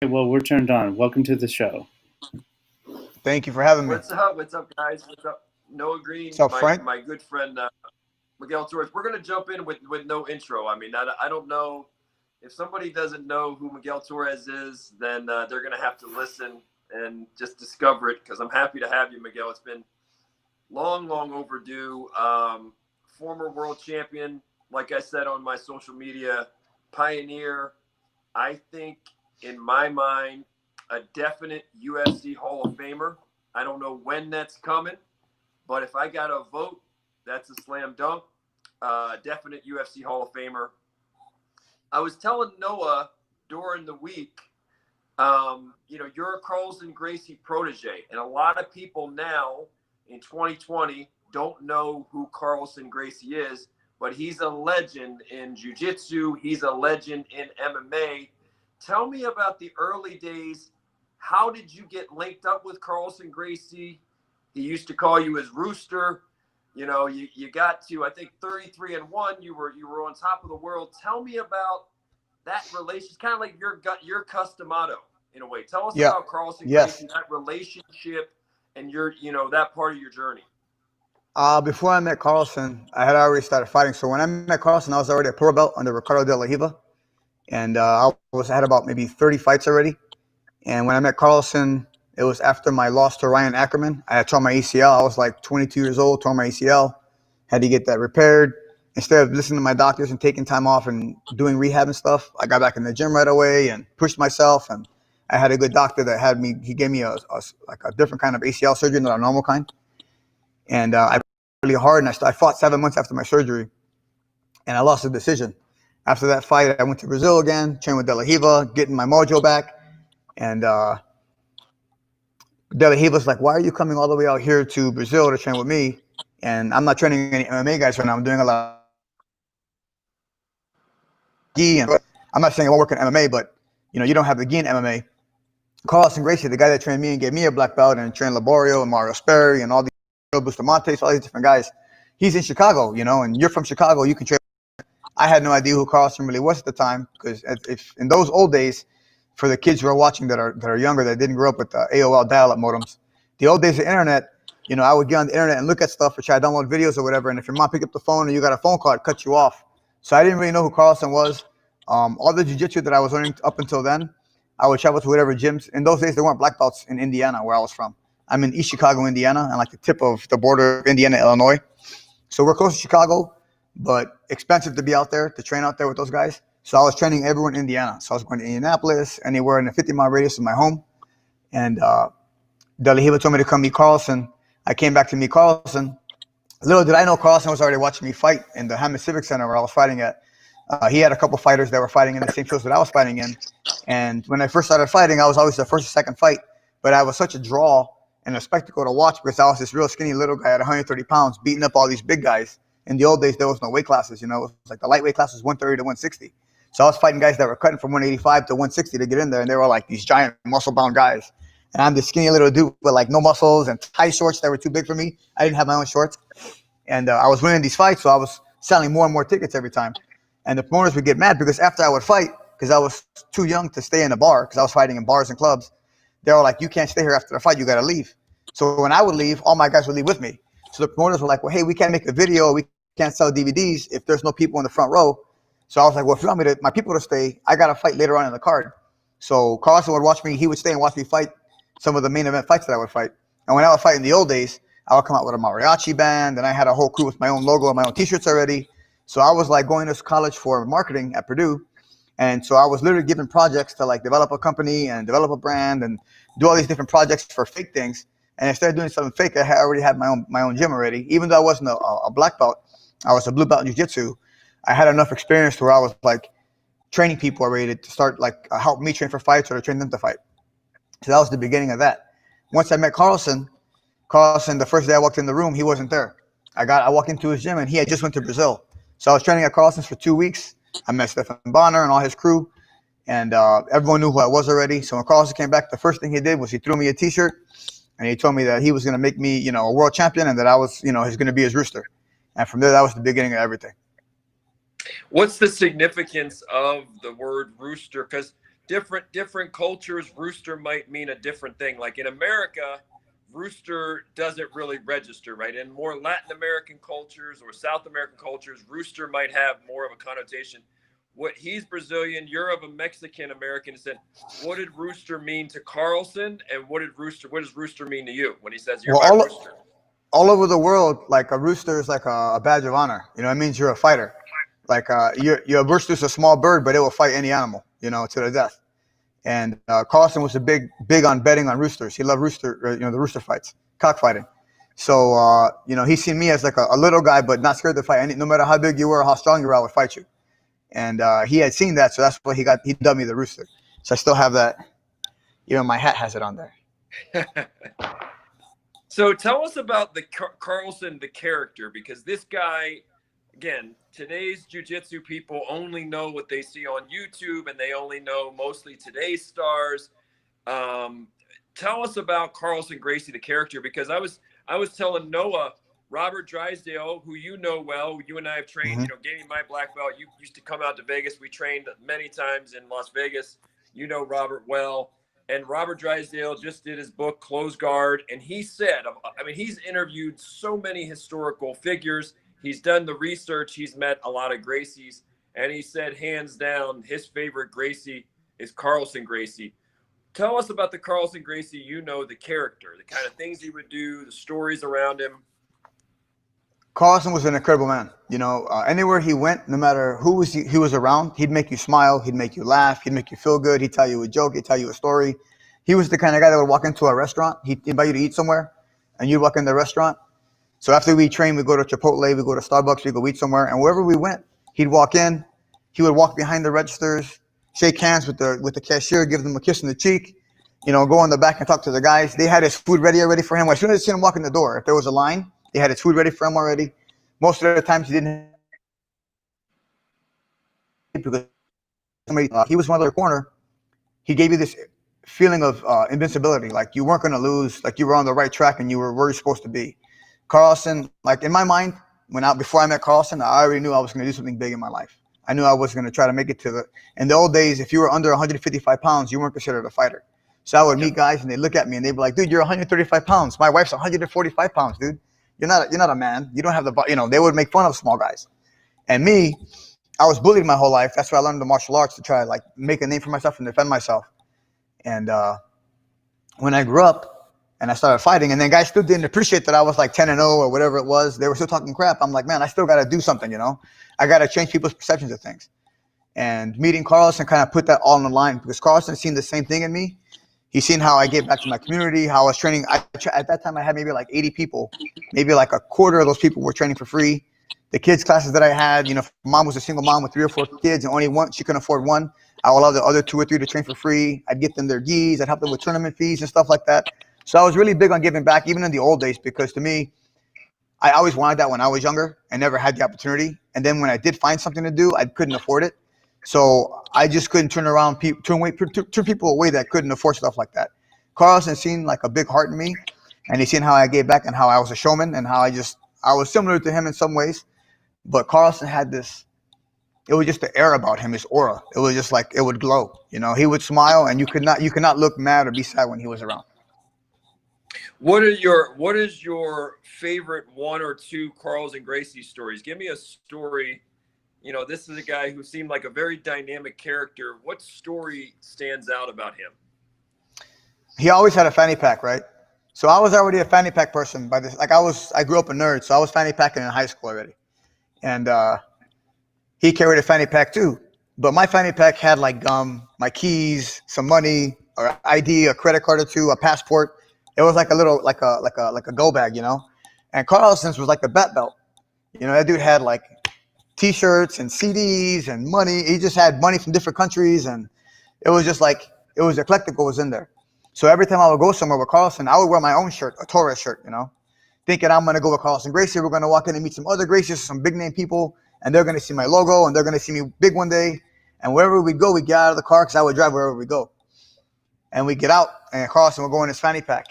Well, we're turned on. Welcome to the show. Thank you for having me. What's up? What's up, guys? What's up? Noah Green, What's up, Frank? my good friend Miguel Torres. We're gonna jump in with no intro. I mean, I don't know if somebody doesn't know who Miguel Torres is, then they're gonna have to listen and just discover it. Because I'm happy to have you, Miguel. It's been long overdue. Former world champion, like I said on my social media, pioneer. I think, in my mind, a definite UFC Hall of Famer. I don't know when that's coming, but if I got a vote, that's a slam dunk. Definite UFC Hall of Famer. I was telling Noah during the week, you're a Carlson Gracie protege, and a lot of people now in 2020 don't know who Carlson Gracie is, but he's a legend in jiu-jitsu. He's a legend in MMA. Tell me about the early days. How did you get linked up with Carlson Gracie? He used to call you his Rooster. You know, you got to, I think, 33-1. You were on top of the world. Tell me about that relation. It's kind of like your Customato in a way. Tell us about Carlson Gracie, that relationship, and that part of your journey. Before I met Carlson, I had already started fighting. So when I met Carlson, I was already a pro belt under Ricardo De La Riva. And I had about maybe 30 fights already. And when I met Carlson, it was after my loss to Ryan Ackerman. I had torn my ACL. I was like 22 years old, torn my ACL, had to get that repaired. Instead of listening to my doctors and taking time off and doing rehab and stuff, I got back in the gym right away and pushed myself. And I had a good doctor that had me. He gave me a different kind of ACL surgery, not a normal kind. And I really hard, and I fought 7 months after my surgery, and I lost the decision. After that fight, I went to Brazil again, trained with De La Riva, getting my mojo back. And De La Riva's like, why are you coming all the way out here to Brazil to train with me? And I'm not training any MMA guys right now. I'm doing a lot of gi. And I'm not saying I won't work in MMA, but you don't have the gi in MMA. Carlson Gracie, the guy that trained me and gave me a black belt and trained Laborio and Mario Sperry and all these Bustamontes, all these different guys. He's in Chicago, and you're from Chicago. You can train. I had no idea who Carlson really was at the time, because if in those old days, for the kids who are watching that are younger, that didn't grow up with AOL dial-up modems, the old days of internet, I would get on the internet and look at stuff or try to download videos or whatever, and if your mom picked up the phone and you got a phone call, it cut you off. So I didn't really know who Carlson was. All the jiu-jitsu that I was learning up until then, I would travel to whatever gyms. In those days, there weren't black belts in Indiana, where I was from. I'm in East Chicago, Indiana, and like the tip of the border of Indiana, Illinois. So we're close to Chicago, but expensive to be out there, to train out there with those guys. So I was training everyone in Indiana. So I was going to Indianapolis, anywhere in a 50-mile radius of my home. And De La Riva told me to come meet Carlson. I came back to meet Carlson. Little did I know Carlson was already watching me fight in the Hammond Civic Center where I was fighting at. He had a couple fighters that were fighting in the same shows that I was fighting in. And when I first started fighting, I was always the first or second fight. But I was such a draw and a spectacle to watch, because I was this real skinny little guy at 130 pounds beating up all these big guys. In the old days, there was no weight classes. It was like the lightweight class was 130 to 160. So I was fighting guys that were cutting from 185 to 160 to get in there, and they were like these giant muscle-bound guys. And I'm this skinny little dude with like no muscles and tight shorts that were too big for me. I didn't have my own shorts. And I was winning these fights, so I was selling more and more tickets every time. And the promoters would get mad, because after I would fight, because I was too young to stay in a bar, because I was fighting in bars and clubs, they were like, you can't stay here after the fight, you got to leave. So when I would leave, all my guys would leave with me. So the promoters were like, well, hey, we can't make a video, we can't sell DVDs if there's no people in the front row. So I was like, well, if you want my people to stay, I got to fight later on in the card. So Carlson would watch me, he would stay and watch me fight some of the main event fights that I would fight. And when I would fight in the old days, I would come out with a mariachi band, and I had a whole crew with my own logo and my own t-shirts already. So I was like going to college for marketing at Purdue. And so I was literally given projects to like develop a company and develop a brand and do all these different projects for fake things. And instead of doing something fake, I already had my own gym already. Even though I wasn't a black belt, I was a blue belt in jiu-jitsu. I had enough experience to where I was like training people already to start like help me train for fights or to train them to fight. So that was the beginning of that. Once I met Carlson, the first day I walked in the room, he wasn't there. I walked into his gym and he had just went to Brazil. So I was training at Carlson's for 2 weeks. I met Stefan Bonner and all his crew, and everyone knew who I was already. So when Carlson came back, the first thing he did was he threw me a t-shirt, and he told me that he was going to make me, a world champion, and that I was, he's going to be his Rooster. And from there, that was the beginning of everything. What's the significance of the word Rooster? Because different cultures, Rooster might mean a different thing. Like in America, Rooster doesn't really register, right? In more Latin American cultures or South American cultures, Rooster might have more of a connotation. What he's Brazilian, you're of a Mexican American. Said, what did Rooster mean to Carlson, and what does Rooster mean to you when he says you're my Rooster? All over the world, like a rooster is like a badge of honor. You know, it means you're a fighter. Like your rooster's a small bird, but it will fight any animal, you know, to the death. And Carlson was big on betting on roosters. He loved the rooster fights, cockfighting. So you know, he seen me as like a little guy, but not scared to fight. No matter how big you were, or how strong you were, I would fight you. And he had seen that, so that's why he dubbed me the Rooster. So I still have that. You know, my hat has it on there. So tell us about the Carlson, the character, because this guy, again, today's jiu-jitsu people only know what they see on YouTube, and they only know mostly today's stars. Tell us about Carlson Gracie, the character, because I was telling Noah, Robert Drysdale, who you know well, you and I have trained, you know, gave me my black belt. You used to come out to Vegas. We trained many times in Las Vegas. You know Robert well. And Robert Drysdale just did his book, Close Guard. And he said, I mean, he's interviewed so many historical figures. He's done the research. He's met a lot of Gracies. And he said, hands down, his favorite Gracie is Carlson Gracie. Tell us about the Carlson Gracie, you know, the character, the kind of things he would do, the stories around him. Carlson was an incredible man. You know, anywhere he went, no matter who he was around, he'd make you smile, he'd make you laugh, he'd make you feel good, he'd tell you a joke, he'd tell you a story. He was the kind of guy that would walk into a restaurant, he'd invite you to eat somewhere, and you'd walk in the restaurant. So after we trained, we'd go to Chipotle, we'd go to Starbucks, we'd go eat somewhere, and wherever we went, he'd walk in, he would walk behind the registers, shake hands with the cashier, give them a kiss on the cheek, you know, go in the back and talk to the guys. They had his food ready already for him. As soon as they see him walk in the door, if there was a line, they had his food ready for him already. Most of the times he didn't, because somebody, he was one of their corner. He gave you this feeling of invincibility, like you weren't going to lose, like you were on the right track and you were where you're supposed to be. Carlson, like in my mind, before I met Carlson, I already knew I was going to do something big in my life. I knew I was going to try to make it in the old days, if you were under 155 pounds, you weren't considered a fighter. So I would meet guys and they look at me and they'd be like, dude, you're 135 pounds. My wife's 145 pounds, dude. You're not a man. You don't have the, you know, they would make fun of small guys. And me, I was bullied my whole life. That's why I learned the martial arts, to try to like make a name for myself and defend myself. And when I grew up and I started fighting, and then guys still didn't appreciate that I was like 10-0 or whatever it was. They were still talking crap. I'm like, man, I still got to do something, you know. I got to change people's perceptions of things. And meeting Carlson kind of put that all on the line, because Carlson seen the same thing in me. He's seen how I gave back to my community, how I was training. At that time, I had maybe like 80 people. Maybe like a quarter of those people were training for free. The kids' classes that I had, you know, mom was a single mom with 3 or 4 kids, and only one, she couldn't afford one. I would allow the other 2 or 3 to train for free. I'd get them their gis. I'd help them with tournament fees and stuff like that. So I was really big on giving back, even in the old days, because to me, I always wanted that when I was younger and never had the opportunity. And then when I did find something to do, I couldn't afford it. So I just couldn't turn people away that couldn't afford stuff like that. Carlson seen like a big heart in me, and he seen how I gave back and how I was a showman and how I was similar to him in some ways. But Carlson had this, it was just the air about him, his aura. It was just like, it would glow. You know, he would smile and you could not look mad or be sad when he was around. What is your favorite 1 or 2 Carlson Gracie stories? Give me a story. You know, this is a guy who seemed like a very dynamic character. What story stands out about him? He always had a fanny pack, right? So I was already a fanny pack person by this. Like I grew up a nerd, so I was fanny packing in high school already. And he carried a fanny pack too. But my fanny pack had like gum, my keys, some money, or ID, a credit card or 2, a passport. It was like a little, like a go bag, you know? And Carlson's was like the bat belt. You know, that dude had like T-shirts and CDs and money. He just had money from different countries, and it was just like, it was eclectic what was in there. So every time I would go somewhere with Carlson, I would wear my own shirt, a Torres shirt, you know, thinking I'm going to go with Carlson Gracie. We're going to walk in and meet some other Gracies, some big name people, and they're going to see my logo, and they're going to see me big one day. And wherever we go, we get out of the car, because I would drive wherever we go. And we get out, and Carlson will go in his fanny pack,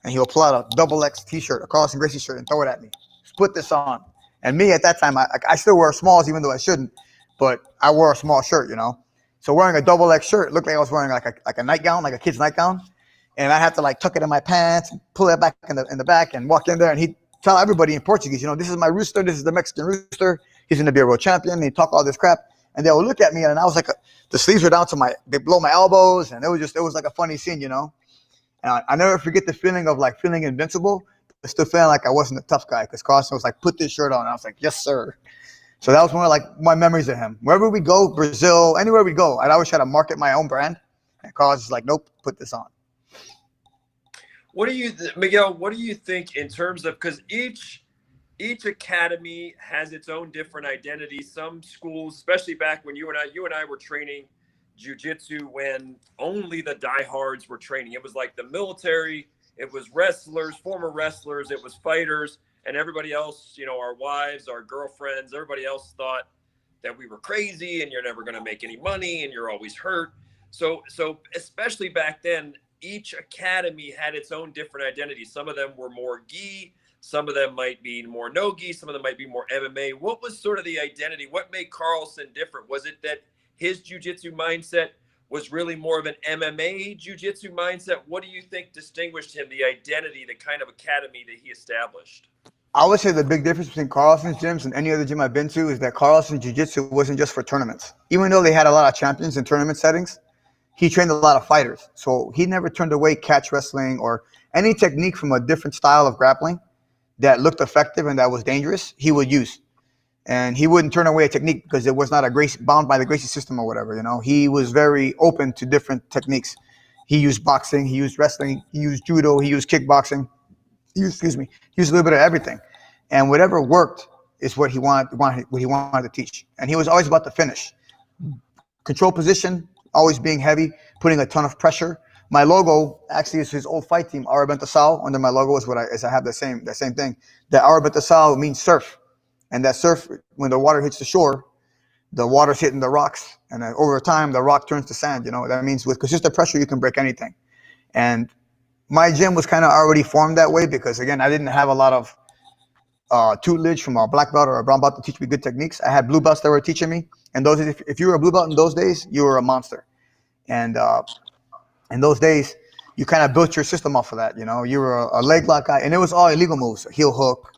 and he'll pull out a XX T-shirt, a Carlson Gracie shirt, and throw it at me. Just put this on. And me at that time, I still wear smalls, even though I shouldn't, but I wore a small shirt, you know. So wearing a double X shirt looked like I was wearing like a nightgown, like a kid's nightgown. And I had to like tuck it in my pants and pull it back in the back and walk in there. And he'd tell everybody in Portuguese, you know, this is my Rooster. This is the Mexican Rooster. He's going to be a world champion. And he'd talk all this crap. And they would look at me, and I was like, the sleeves were down to they below my elbows. And it was like a funny scene, you know. And I never forget the feeling of like feeling invincible, but still feeling like I wasn't a tough guy. Because Carlson was like, put this shirt on. And I was like, yes, sir. So that was one of like my memories of him. Wherever we go, Brazil, anywhere we go, I'd always try to market my own brand. And Carlson's like, nope, put this on. What do you, Miguel? What do you think in terms of, because each academy has its own different identity. Some schools, especially back when you and I were training jiu-jitsu, when only the diehards were training. It was like the military. It was wrestlers, former wrestlers. It was fighters, and everybody else. You know, our wives, our girlfriends. Everybody else thought that we were crazy, and you're never going to make any money, and you're always hurt. So especially back then, each academy had its own different identity. Some of them were more gi, some of them might be more no gi, some of them might be more MMA. What was sort of the identity? What made Carlson different? Was it that his jiu-jitsu mindset was really more of an MMA jiu-jitsu mindset? What do you think distinguished him, the identity, the kind of academy that he established? I would say the big difference between Carlson's gyms and any other gym I've been to is that Carlson's jiu-jitsu wasn't just for tournaments. Even though they had a lot of champions in tournament settings, he trained a lot of fighters. So he never turned away catch wrestling or any technique from a different style of grappling that looked effective and that was dangerous, he would use. And he wouldn't turn away a technique because it was not bound by the Gracie system or whatever, you know. He was very open to different techniques. He used boxing, he used wrestling, he used judo, he used kickboxing. He used a little bit of everything. And whatever worked is what he wanted to teach. And he was always about the finish. Control position, always being heavy, putting a ton of pressure. My logo actually is his old fight team, Arabentasal. Under my logo is I have the same thing. That Arabentasal means surf. And that surf, when the water hits the shore, the water's hitting the rocks. And then over time, the rock turns to sand. You know, that means with consistent pressure, you can break anything. And my gym was kind of already formed that way because, again, I didn't have a lot of tutelage from a black belt or a brown belt to teach me good techniques. I had blue belts that were teaching me. And those, if you were a blue belt in those days, you were a monster. And in those days, you kind of built your system off of that. You know, you were a leg lock guy, and it was all illegal moves: heel hook,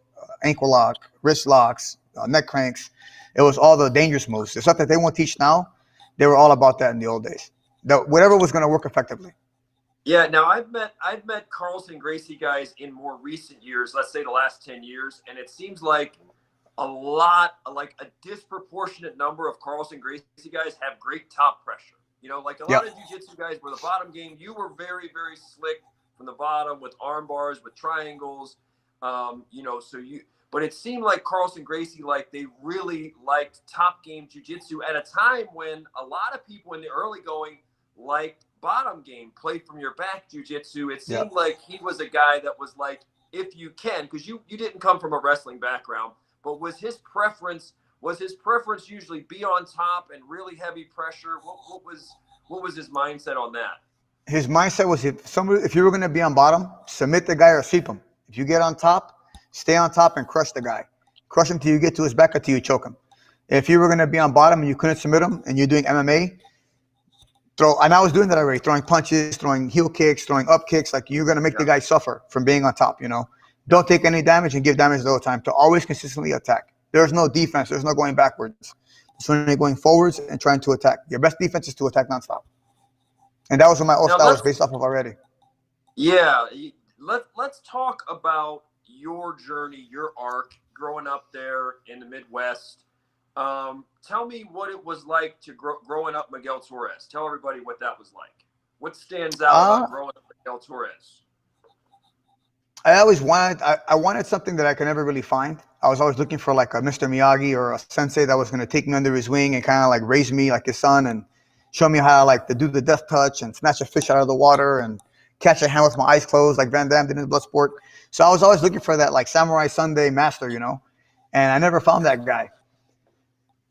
ankle lock, wrist locks, neck cranks. It was all the dangerous moves. The stuff that they won't teach now, they were all about that in the old days. Whatever was going to work effectively. Yeah, now I've met Carlson Gracie guys in more recent years, let's say the last 10 years, and it seems like a disproportionate number of Carlson Gracie guys have great top pressure. You know, like a lot of jiu-jitsu guys were the bottom game. You were very, very slick from the bottom with arm bars, with triangles. But it seemed like Carlson Gracie, like they really liked top game jiu-jitsu at a time when a lot of people in the early going liked bottom game, play from your back jiu-jitsu. It seemed like he was a guy that was like, if you can, because you didn't come from a wrestling background, but was his preference usually be on top and really heavy pressure? What was his mindset on that? His mindset was if you were going to be on bottom, submit the guy or sweep him. If you get on top, stay on top and crush the guy. Crush him till you get to his back or till you choke him. If you were going to be on bottom and you couldn't submit him and you're doing MMA, and I was doing that already, throwing punches, throwing heel kicks, throwing up kicks, like you're going to make the guy suffer from being on top, you know. Don't take any damage and give damage the whole time. To always consistently attack. There's no defense. There's no going backwards. It's only going forwards and trying to attack. Your best defense is to attack nonstop. And that was what my old style was based off of already. Yeah. Let's talk about your journey, your arc, growing up there in the Midwest. Tell me what it was like to growing up Miguel Torres. Tell everybody what that was like. What stands out about growing up Miguel Torres? I always wanted something that I could never really find. I was always looking for like a Mr. Miyagi or a sensei that was going to take me under his wing and kind of like raise me like his son and show me how like to do the death touch and snatch a fish out of the water and catch a hand with my eyes closed like Van Damme did in the blood sport. So I was always looking for that like Samurai Sunday master, you know, and I never found that guy.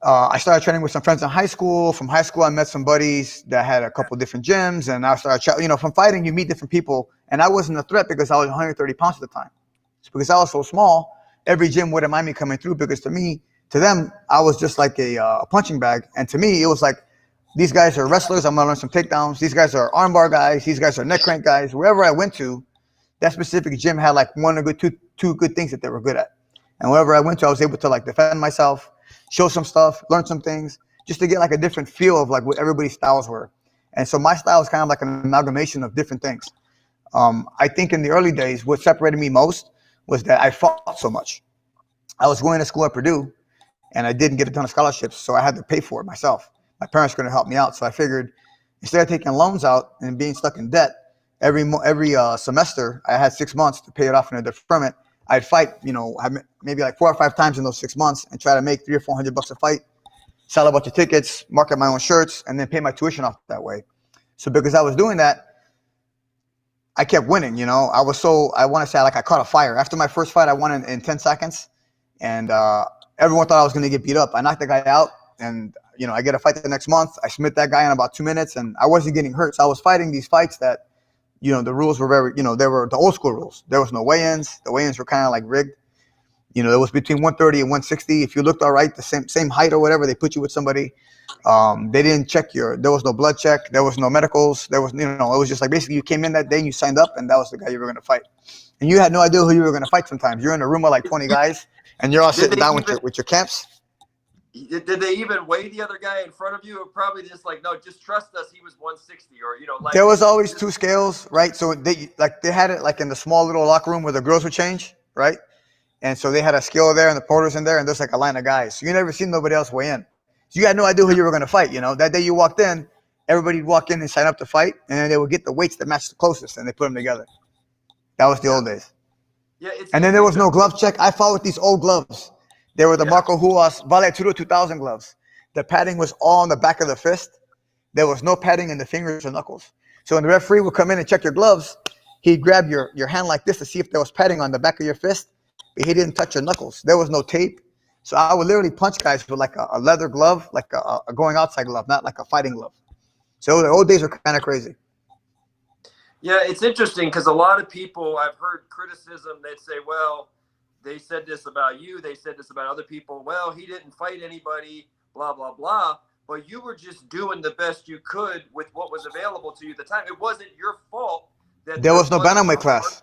I started training with some friends in high school. From high school, I met some buddies that had a couple different gyms, and I started, from fighting, you meet different people, and I wasn't a threat because I was 130 pounds at the time. It's because I was so small, every gym wouldn't mind me coming through because to them, I was just like a punching bag, and to me, it was like These guys are wrestlers. I'm gonna learn some takedowns. These guys are armbar guys. These guys are neck crank guys. Wherever I went to, that specific gym had like one or two good things that they were good at. And wherever I went to, I was able to like defend myself, show some stuff, learn some things, just to get like a different feel of like what everybody's styles were. And so my style is kind of like an amalgamation of different things. I think in the early days, what separated me most was that I fought so much. I was going to school at Purdue, and I didn't get a ton of scholarships, so I had to pay for it myself. My parents couldn't help me out, so I figured instead of taking loans out and being stuck in debt, every semester I had 6 months to pay it off in a deferment. I'd fight, maybe like 4 or 5 times in those 6 months and try to make $300 or $400 a fight, sell a bunch of tickets, market my own shirts, and then pay my tuition off that way. So because I was doing that, I kept winning. I want to say like I caught a fire. After my first fight, I won in 10 seconds, and everyone thought I was going to get beat up. I knocked the guy out, and I get a fight the next month. I submit that guy in about 2 minutes, and I wasn't getting hurt. So I was fighting these fights that, the rules were very, they were the old school rules. There was no weigh-ins. The weigh-ins were kind of like rigged. It was between 130 and 160. If you looked all right, the same height or whatever, they put you with somebody. They didn't check there was no blood check. There was no medicals. There was, it was just like basically you came in that day and you signed up, and that was the guy you were going to fight. And you had no idea who you were going to fight sometimes. You're in a room of like 20 guys, and you're all sitting down with your camps. Did they even weigh the other guy in front of you? Or probably just like, no, just trust us. He was 160, or like. There was always 2 scales, right? So they had it like in the small little locker room where the girls would change, right? And so they had a scale there, and the porters in there, and there's like a line of guys. So you never seen nobody else weigh in. So you had no idea who you were going to fight. That day you walked in, everybody would walk in and sign up to fight, and then they would get the weights that matched the closest, and they put them together. That was the old days. Yeah, and then there was no glove check. I fought with these old gloves. They were the Marco Huas Vale Tudo 2000 gloves. The padding was all on the back of the fist. There was no padding in the fingers or knuckles. So when the referee would come in and check your gloves, he'd grab your hand like this to see if there was padding on the back of your fist, but he didn't touch your knuckles. There was no tape. So I would literally punch guys with like a leather glove, like a going outside glove, not like a fighting glove. So the old days were kind of crazy. Yeah, it's interesting because a lot of people, I've heard criticism. They'd say, well, they said this about you. They said this about other people. Well, he didn't fight anybody, blah, blah, blah. But you were just doing the best you could with what was available to you at the time. It wasn't your fault that there was no bantamweight class.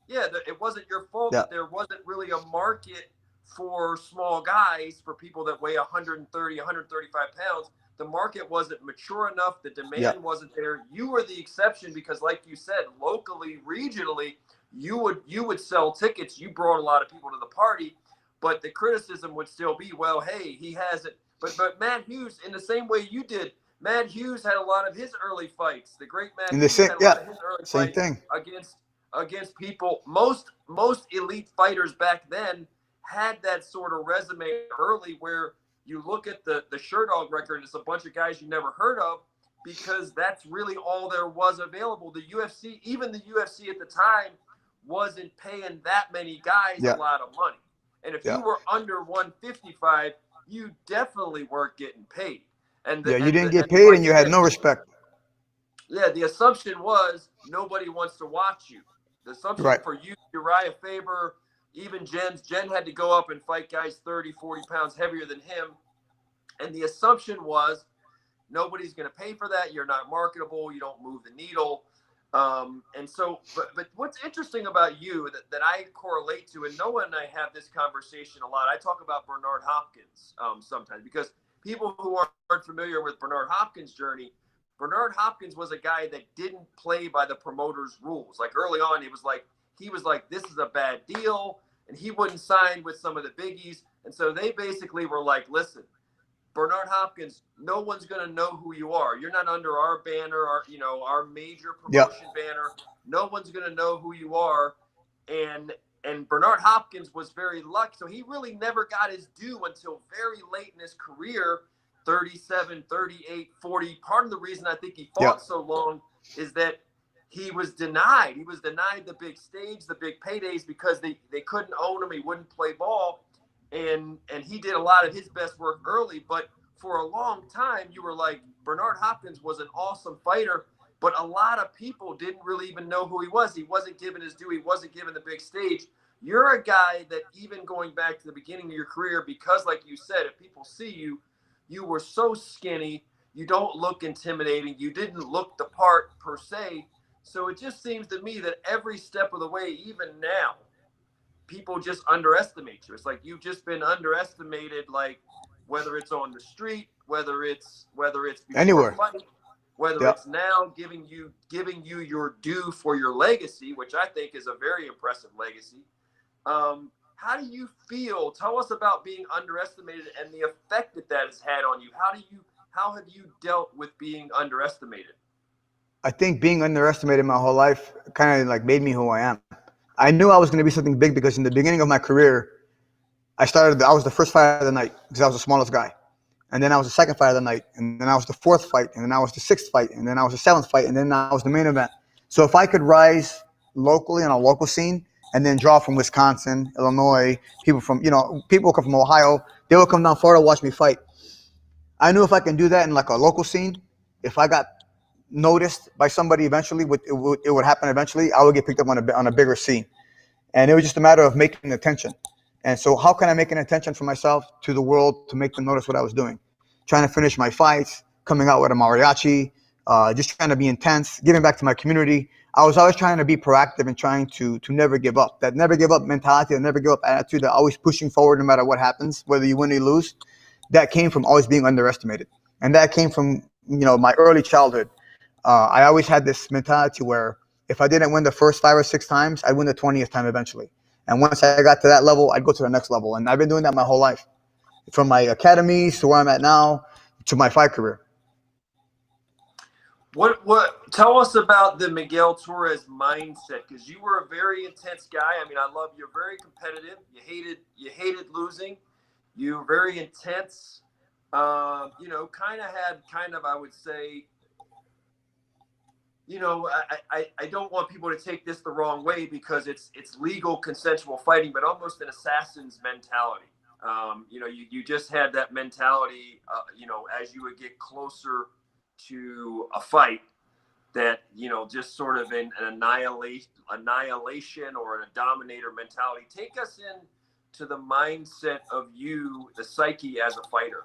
Yeah, it wasn't your fault that there wasn't really a market for small guys, for people that weigh 130, 135 pounds. The market wasn't mature enough. The demand wasn't there. You were the exception because, like you said, locally, regionally, you would sell tickets. You brought a lot of people to the party, but the criticism would still be, well, hey, he hasn't. But Matt Hughes, in the same way you did, Matt Hughes had a lot of his early fights. The great Matt Hughes had a lot of his early same fights thing. against people. Most elite fighters back then had that sort of resume early, where you look at the Sherdog record, it's a bunch of guys you never heard of, because that's really all there was available. The UFC, even the UFC at the time, wasn't paying that many guys a lot of money. And if you were under 155, you definitely weren't getting paid. And you didn't get paid, and you had no respect. Yeah, the assumption was nobody wants to watch you. The assumption for you, Uriah Faber, even Jen had to go up and fight guys 30, 40 pounds heavier than him. And the assumption was nobody's going to pay for that. You're not marketable. You don't move the needle. And so, but what's interesting about you that I correlate to, and Noah and I have this conversation a lot. I talk about Bernard Hopkins sometimes, because people who aren't familiar with Bernard Hopkins' journey, Bernard Hopkins was a guy that didn't play by the promoter's rules. Like early on, he was like, this is a bad deal. And he wouldn't sign with some of the biggies. And so they basically were like, listen, Bernard Hopkins, no one's going to know who you are. You're not under our banner, our major promotion banner. No one's going to know who you are. And Bernard Hopkins was very lucky. So he really never got his due until very late in his career, 37, 38, 40. Part of the reason I think he fought so long is that he was denied. He was denied the big stage, the big paydays, because they couldn't own him. He wouldn't play ball. And he did a lot of his best work early. But for a long time, you were like, Bernard Hopkins was an awesome fighter, but a lot of people didn't really even know who he was. He wasn't given his due. He wasn't given the big stage. You're a guy that, even going back to the beginning of your career, because like you said, if people see you, you were so skinny. You don't look intimidating. You didn't look the part per se. So it just seems to me that every step of the way, even now, people just underestimate you. It's like you've just been underestimated, like whether it's on the street, whether it's before Anywhere. a fight, whether Yeah. it's now giving you your due for your legacy, which I think is a very impressive legacy. How do you feel? Tell us about being underestimated and the effect that has had on you. How have you dealt with being underestimated? I think being underestimated my whole life kind of like made me who I am. I knew I was going to be something big because in the beginning of my career, I was the first fight of the night because I was the smallest guy. And then I was the second fight of the night. And then I was the fourth fight. And then I was the sixth fight. And then I was the seventh fight. And then I was the main event. So if I could rise locally on a local scene and then draw from Wisconsin, Illinois, people come from Ohio, they will come down Florida to watch me fight. I knew if I can do that in like a local scene, if I got noticed by somebody eventually, it would happen eventually, I would get picked up on a bigger scene. And it was just a matter of making attention. And so how can I make an attention for myself to the world to make them notice what I was doing? Trying to finish my fights, coming out with a mariachi, just trying to be intense, giving back to my community. I was always trying to be proactive and trying to never give up. That never give up mentality, that never give up attitude, that always pushing forward no matter what happens, whether you win or you lose. That came from always being underestimated. And that came from, my early childhood. I always had this mentality where if I didn't win the first 5 or 6 times, I'd win the 20th time eventually. And once I got to that level, I'd go to the next level. And I've been doing that my whole life, from my academies to where I'm at now to my fight career. What tell us about the Miguel Torres mindset, because you were a very intense guy. I mean, I love you're very competitive. You hated losing. You were very intense. I would say, I don't want people to take this the wrong way because it's legal consensual fighting, but almost an assassin's mentality. You just had that mentality, as you would get closer to a fight, that, just sort of an annihilation or a dominator mentality. Take us into the mindset of you, the psyche as a fighter.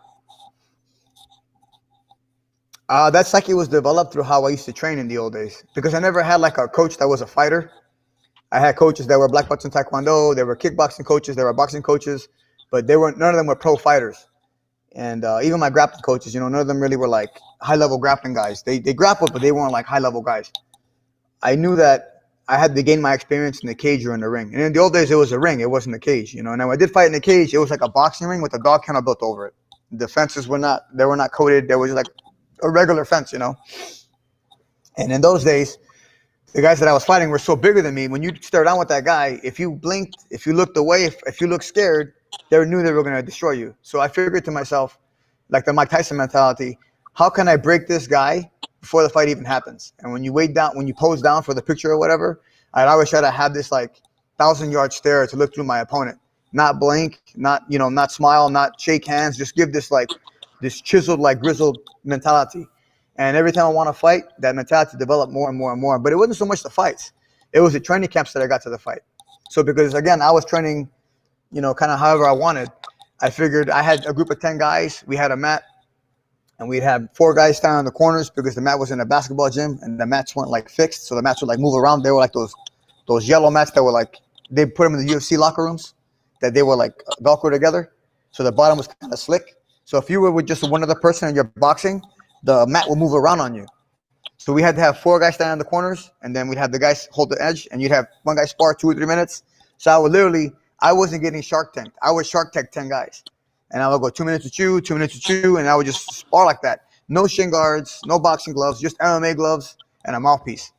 That psyche was developed through how I used to train in the old days, because I never had like a coach that was a fighter. I had coaches that were black belts in Taekwondo, there were kickboxing coaches, there were boxing coaches, but none of them were pro fighters. And even my grappling coaches, none of them really were like high-level grappling guys. They grappled, but they weren't like high-level guys. I knew that I had to gain my experience in the cage or in the ring. And in the old days, it was a ring. It wasn't a cage, And when I did fight in the cage, it was like a boxing ring with a dog kennel built over it. The fences were not coated. There was like a regular fence, And in those days, the guys that I was fighting were so bigger than me. When you stare down with that guy, if you blinked, if you looked away, if you looked scared, they knew they were going to destroy you. So I figured to myself, like the Mike Tyson mentality, how can I break this guy before the fight even happens? And when you pose down for the picture or whatever, I'd always try to have this like 1,000-yard stare to look through my opponent, not blink, not smile, not shake hands, just give this chiseled, like grizzled mentality. And every time I want to fight, that mentality developed more and more and more. But it wasn't so much the fights. It was the training camps that I got to the fight. So because, again, I was training, kind of however I wanted, I figured I had a group of 10 guys. We had a mat, and we'd have 4 guys stand on the corners because the mat was in a basketball gym, and the mats weren't, like, fixed. So the mats would, like, move around. They were like those yellow mats that were, like, they put them in the UFC locker rooms, that they were, like, Velcro together. So the bottom was kind of slick. So if you were with just one other person and you're boxing, the mat will move around on you. So we had to have 4 guys stand on the corners, and then we'd have the guys hold the edge, and you'd have one guy spar 2 or 3 minutes. So I wasn't getting Shark Tanked. I would Shark Tank 10 guys. And I would go 2 minutes with you, 2 minutes with you, and I would just spar like that. No shin guards, no boxing gloves, just MMA gloves and a mouthpiece.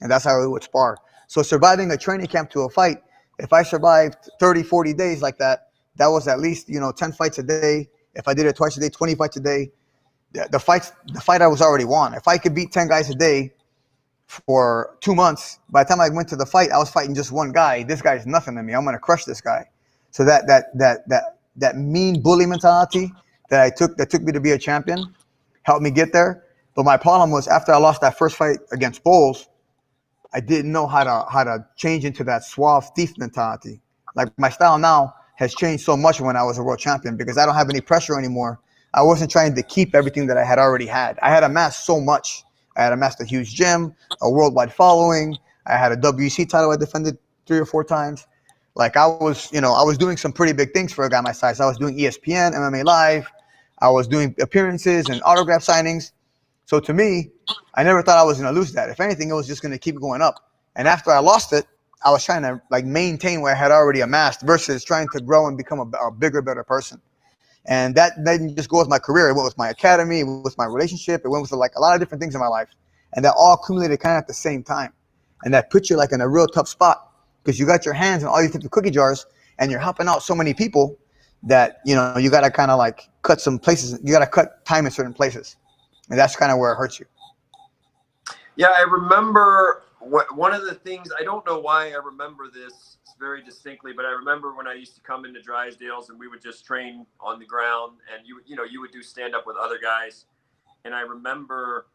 And that's how we would spar. So surviving a training camp to a fight, if I survived 30, 40 days like that, that was at least, 10 fights a day. If I did it twice a day, 20 fights a day. The fight I was already won. If I could beat 10 guys a day for 2 months, by the time I went to the fight, I was fighting just one guy. This guy's nothing to me. I'm going to crush this guy. So that mean bully mentality that took me to be a champion helped me get there. But my problem was after I lost that first fight against Bowles, I didn't know how to change into that suave thief mentality. Like my style now has changed so much when I was a world champion because I don't have any pressure anymore. I wasn't trying to keep everything that I had already had. I had amassed so much. I had amassed a huge gym, a worldwide following. I had a WEC title I defended 3 or 4 times. Like I was, I was doing some pretty big things for a guy my size. I was doing ESPN, MMA Live. I was doing appearances and autograph signings. So to me, I never thought I was going to lose that. If anything, it was just going to keep going up. And after I lost it, I was trying to like maintain what I had already amassed versus trying to grow and become a bigger, better person. And that didn't just go with my career. It went with my academy. It went with my relationship. It went with like a lot of different things in my life. And that all accumulated kind of at the same time. And that put you like in a real tough spot because you got your hands in all these different cookie jars and you're helping out so many people that, you got to kind of like cut some places. You got to cut time in certain places. And that's kind of where it hurts you. Yeah, I remember one of the things, I don't know why I remember this very distinctly, but I remember when I used to come into Drysdale's and we would just train on the ground and you would do stand up with other guys. And I remember,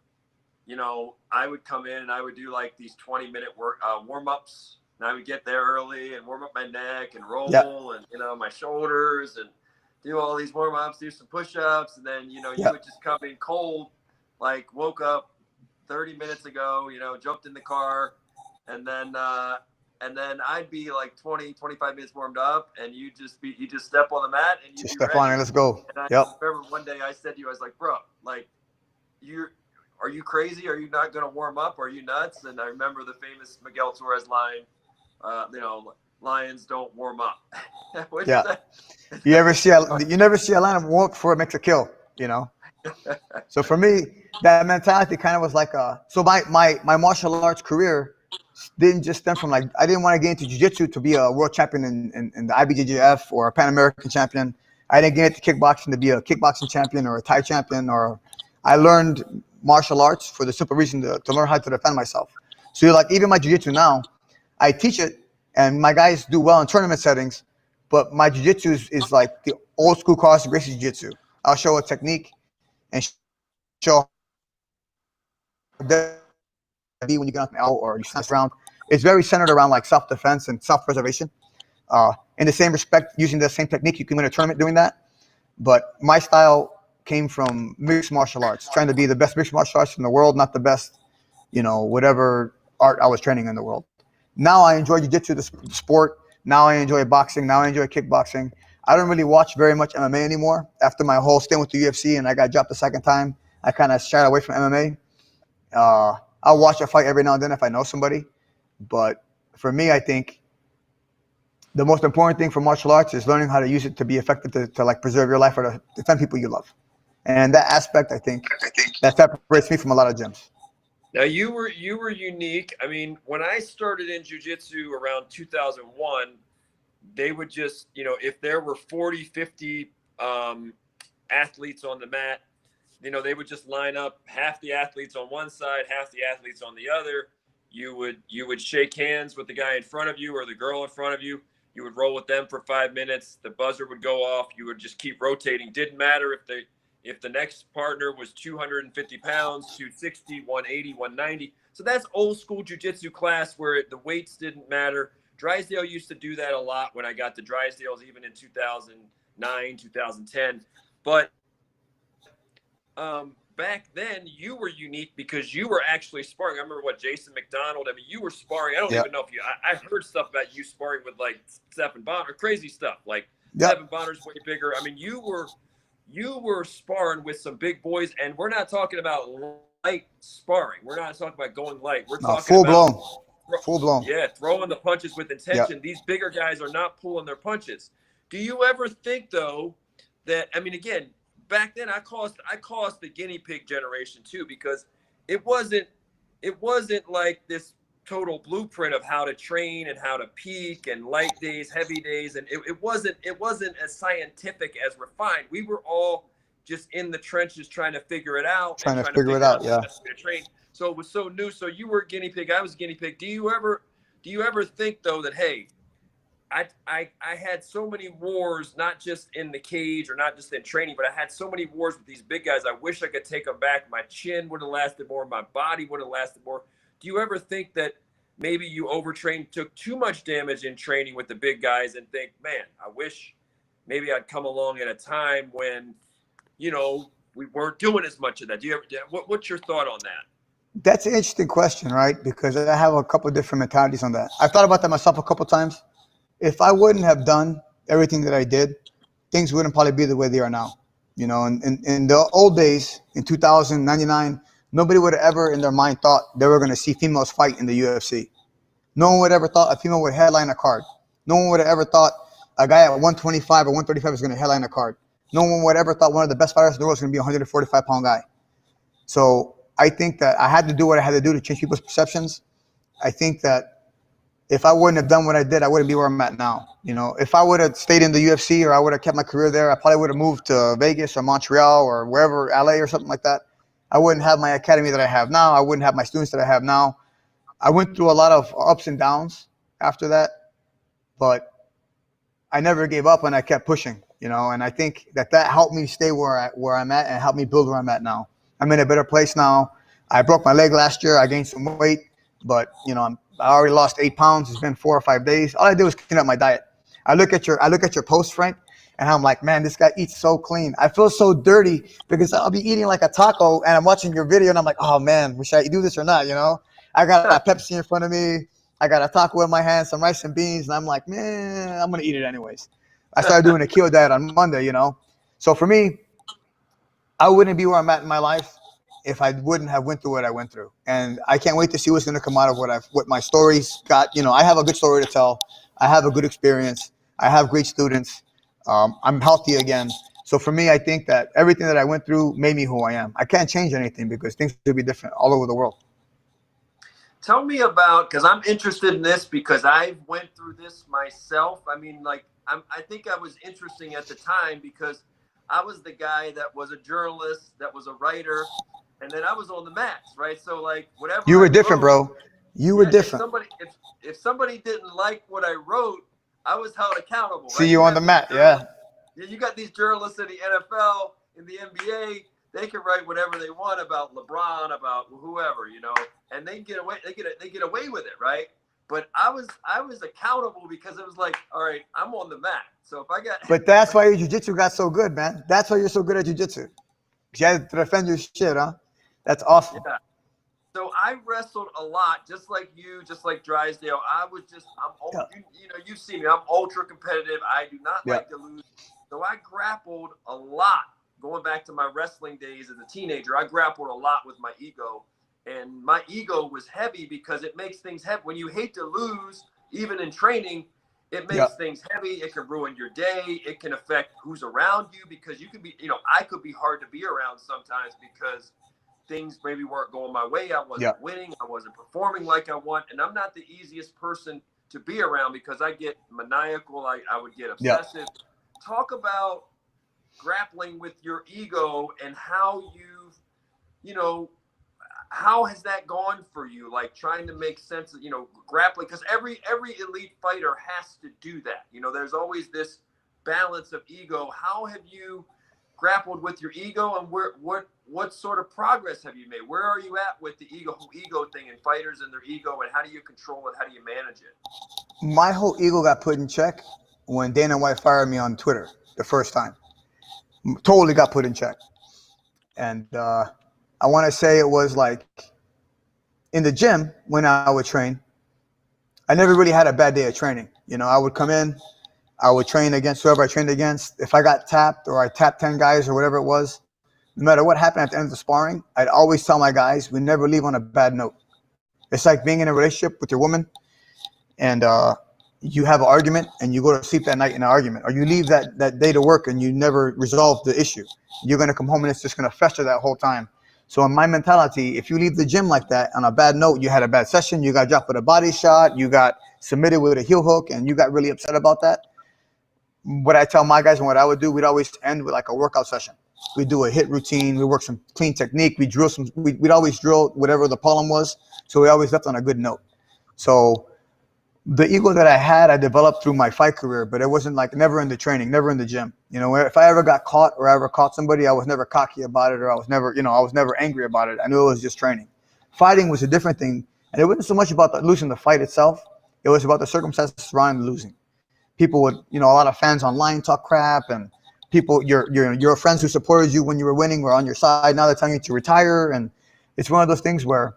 I would come in and I would do like these 20-minute warm-ups, and I would get there early and warm up my neck and roll and, my shoulders and do all these warm-ups, do some push-ups. And then, you would just come in cold, like woke up 30 minutes ago, jumped in the car, and then I'd be like 20, 25 minutes warmed up, and you just step on the mat and you just step on it, let's go. And I remember one day I said to you, I was like, bro, like, are you crazy? Are you not going to warm up? Are you nuts? And I remember the famous Miguel Torres line, lions don't warm up. You never see a lion warm up before it makes a kill, So for me, that mentality kind of was like so my martial arts career didn't just stem from like, I didn't want to get into jiu-jitsu to be a world champion in the IBJJF or a Pan American champion. I didn't get into kickboxing to be a kickboxing champion or a Thai champion, or I learned martial arts for the simple reason to learn how to defend myself. So like even my jiu-jitsu now, I teach it and my guys do well in tournament settings, but my jiu-jitsu is like the old school Carlson Gracie jiu-jitsu. I'll show a technique and show be when you get up out or you stand around. It's very centered around like self-defense and self-preservation. In the same respect, using the same technique, you can win a tournament doing that. But my style came from mixed martial arts, trying to be the best mixed martial arts in the world, not the best, whatever art I was training in the world. Now I enjoy jiu-jitsu, the sport. Now I enjoy boxing. Now I enjoy kickboxing. I don't really watch very much MMA anymore. After my whole stint with the UFC and I got dropped the second time, I kind of shied away from MMA. I'll watch a fight every now and then if I know somebody. But for me, I think the most important thing for martial arts is learning how to use it to be effective to like preserve your life or to defend people you love. And that aspect, I think that separates me from a lot of gyms. Now you were unique. I mean, when I started in jiu-jitsu around 2001, they would just, if there were 40, 50 athletes on the mat, they would just line up half the athletes on one side, half the athletes on the other. You would shake hands with the guy in front of you or the girl in front of you. You would roll with them for 5 minutes. The buzzer would go off. You would just keep rotating. Didn't matter if the next partner was 250 pounds, 260, 180, 190. So that's old school jiu-jitsu class where the weights didn't matter. Drysdale used to do that a lot when I got to Drysdale's, even in 2009, 2010. But back then you were unique because you were actually sparring. I remember Jason McDonald. I mean, you were sparring. I don't even know if I heard stuff about you sparring with like Stephen Bonner, crazy stuff. Like Stephen Bonner's way bigger. I mean, you were sparring with some big boys, and we're not talking about light sparring. We're not talking about going light. We're talking full blown. Yeah, throwing the punches with intention. These bigger guys are not pulling their punches. Do you ever think though that, I mean, again, back then I caused the guinea pig generation too, because it wasn't like this total blueprint of how to train and how to peak and light days, heavy days, and it wasn't as scientific as refined. We were all just in the trenches trying to figure it out. Trying to figure it out. To train. So it was so new. So you were a guinea pig. I was a guinea pig. Do you ever think though that, hey, I had so many wars, not just in the cage or not just in training, but I had so many wars with these big guys. I wish I could take them back. My chin would have lasted more. My body would have lasted more. Do you ever think that maybe you overtrained, took too much damage in training with the big guys and think, man, I wish maybe I'd come along at a time when we weren't doing as much of that. What's your thought on that? That's an interesting question, right? Because I have a couple of different mentalities on that. I've thought about that myself a couple of times. If I wouldn't have done everything that I did, things wouldn't probably be the way they are now. In the old days, in 2099, nobody would have ever in their mind thought they were going to see females fight in the UFC. No one would ever thought a female would headline a card. No one would have ever thought a guy at 125 or 135 was going to headline a card. No one would ever thought one of the best fighters in the world was going to be a 145-pound guy. So I think that I had to do what I had to do to change people's perceptions. I think that if I wouldn't have done what I did, I wouldn't be where I'm at now. If I would have stayed in the UFC or I would have kept my career there, I probably would have moved to Vegas or Montreal or wherever, LA or something like that. I wouldn't have my academy that I have now. I wouldn't have my students that I have now. I went through a lot of ups and downs after that, but I never gave up and I kept pushing, and I think that helped me stay where I'm at and helped me build where I'm at now. I'm in a better place now. I broke my leg last year. I gained some weight, but I already lost 8 pounds. It's been 4 or 5 days. All I did was clean up my diet. I look at your post, Frank, and I'm like, man, this guy eats so clean. I feel so dirty because I'll be eating like a taco and I'm watching your video and I'm like, oh man, should I do this or not? I got a Pepsi in front of me. I got a taco in my hand, some rice and beans, and I'm like, man, I'm gonna eat it anyways. I started doing a keto diet on Monday, So for me, I wouldn't be where I'm at in my life if I wouldn't have went through what I went through. And I can't wait to see what's gonna come out of what my stories got. I have a good story to tell. I have a good experience. I have great students. I'm healthy again. So for me, I think that everything that I went through made me who I am. I can't change anything because things will be different all over the world. Tell me about, because I'm interested in this because I went through this myself. I mean, I think I was interesting at the time because I was the guy that was a journalist, that was a writer, and then I was on the mats, right? So whatever. You were different, bro. You were different. If somebody didn't like what I wrote, I was held accountable. See you on the mat, yeah. Yeah, you got these journalists in the NFL, in the NBA. They can write whatever they want about LeBron, about whoever, and they get away. They get away with it, right? But I was accountable because it was like, all right, I'm on the mat. So if I got. But that's why your jiu-jitsu got so good, man. That's why you're so good at jiu-jitsu. You had to defend your shit, huh? That's awesome. Yeah. So I wrestled a lot, just like you, just like Drysdale. You've seen me. I'm ultra competitive. I do not like to lose. So I grappled a lot. Going back to my wrestling days as a teenager, I grappled a lot with my ego. And my ego was heavy because it makes things heavy. When you hate to lose, even in training, it makes things heavy. It can ruin your day. It can affect who's around you because you can be, I could be hard to be around sometimes because things maybe weren't going my way. I wasn't winning. I wasn't performing like I want. And I'm not the easiest person to be around because I get maniacal. I would get obsessive. Talk about grappling with your ego and how how has that gone for you? Like trying to make sense of, grappling, because every elite fighter has to do that. There's always this balance of ego. How have you grappled with your ego, and what sort of progress have you made? Where are you at with the ego thing and fighters and their ego, and how do you control it? How do you manage it? My whole ego got put in check when Dana White fired me on Twitter the first time. Totally got put in check. And I want to say it was like in the gym when I would train, I never really had a bad day of training. I would come in, I would train against whoever I trained against. If I got tapped or I tapped 10 guys or whatever it was, no matter what happened at the end of the sparring, I'd always tell my guys, we never leave on a bad note. It's like being in a relationship with your woman and you have an argument and you go to sleep that night in an argument, or you leave that day to work and you never resolve the issue. You're going to come home and it's just going to fester that whole time. So in my mentality, if you leave the gym like that on a bad note, you had a bad session, you got dropped with a body shot, you got submitted with a heel hook, and you got really upset about that. What I tell my guys and what I would do, we'd always end with like a workout session. We'd do a hit routine, we work some clean technique, we'd always drill whatever the problem was. So we always left on a good note. So the ego that I had, I developed through my fight career, but it wasn't like never in the training, never in the gym. If I ever got caught or I ever caught somebody, I was never cocky about it, or I was never angry about it. I knew it was just training. Fighting was a different thing. And it wasn't so much about losing the fight itself. It was about the circumstances surrounding the losing. People would, a lot of fans online talk crap and people, your friends who supported you when you were winning were on your side. Now they're telling you to retire, and it's one of those things where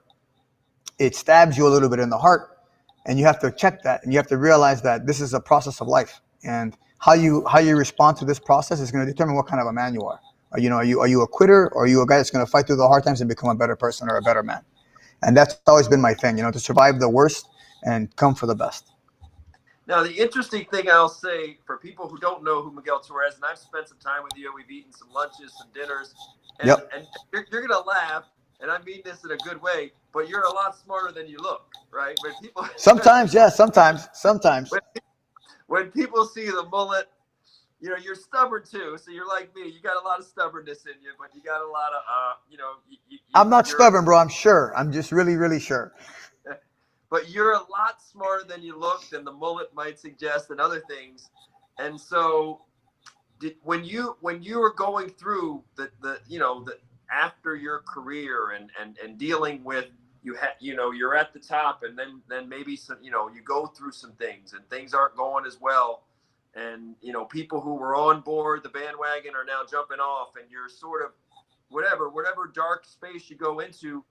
it stabs you a little bit in the heart, and you have to check that, and you have to realize that this is a process of life, and how you respond to this process is going to determine what kind of a man you are. Are you a quitter, or are you a guy that's going to fight through the hard times and become a better person or a better man? And that's always been my thing, to survive the worst and come for the best. Now, the interesting thing I'll say for people who don't know who Miguel Torres, and I've spent some time with you, we've eaten some lunches, some dinners, and, Yep. and you're going to laugh, and I mean this in a good way, but you're a lot smarter than you look, right? When people Sometimes, yeah, sometimes. When people see the mullet, you're stubborn too, so you're like me. You got a lot of stubbornness in you, but you got a lot of, I'm not stubborn, bro. I'm sure. I'm just really, really sure. But you're a lot smarter than you look, than the mullet might suggest, and other things. And so, when you were going through the after your career and dealing with you're at the top, and then maybe some you go through some things and things aren't going as well, and people who were on board the bandwagon are now jumping off, and you're sort of whatever dark space you go into.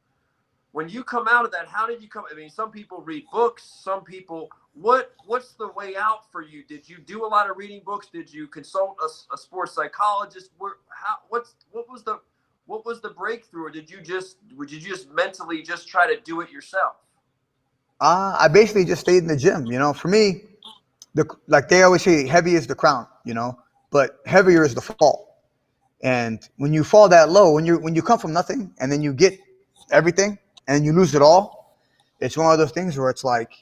When you come out of that, how did you come? I mean, some people read books. Some people, what's the way out for you? Did you do a lot of reading books? Did you consult a sports psychologist? What was the breakthrough? Or would you just mentally just try to do it yourself? I basically just stayed in the gym. For me, like they always say, heavy is the crown. But heavier is the fall. And when you fall that low, when you come from nothing and then you get everything, and you lose it all, it's one of those things where it's like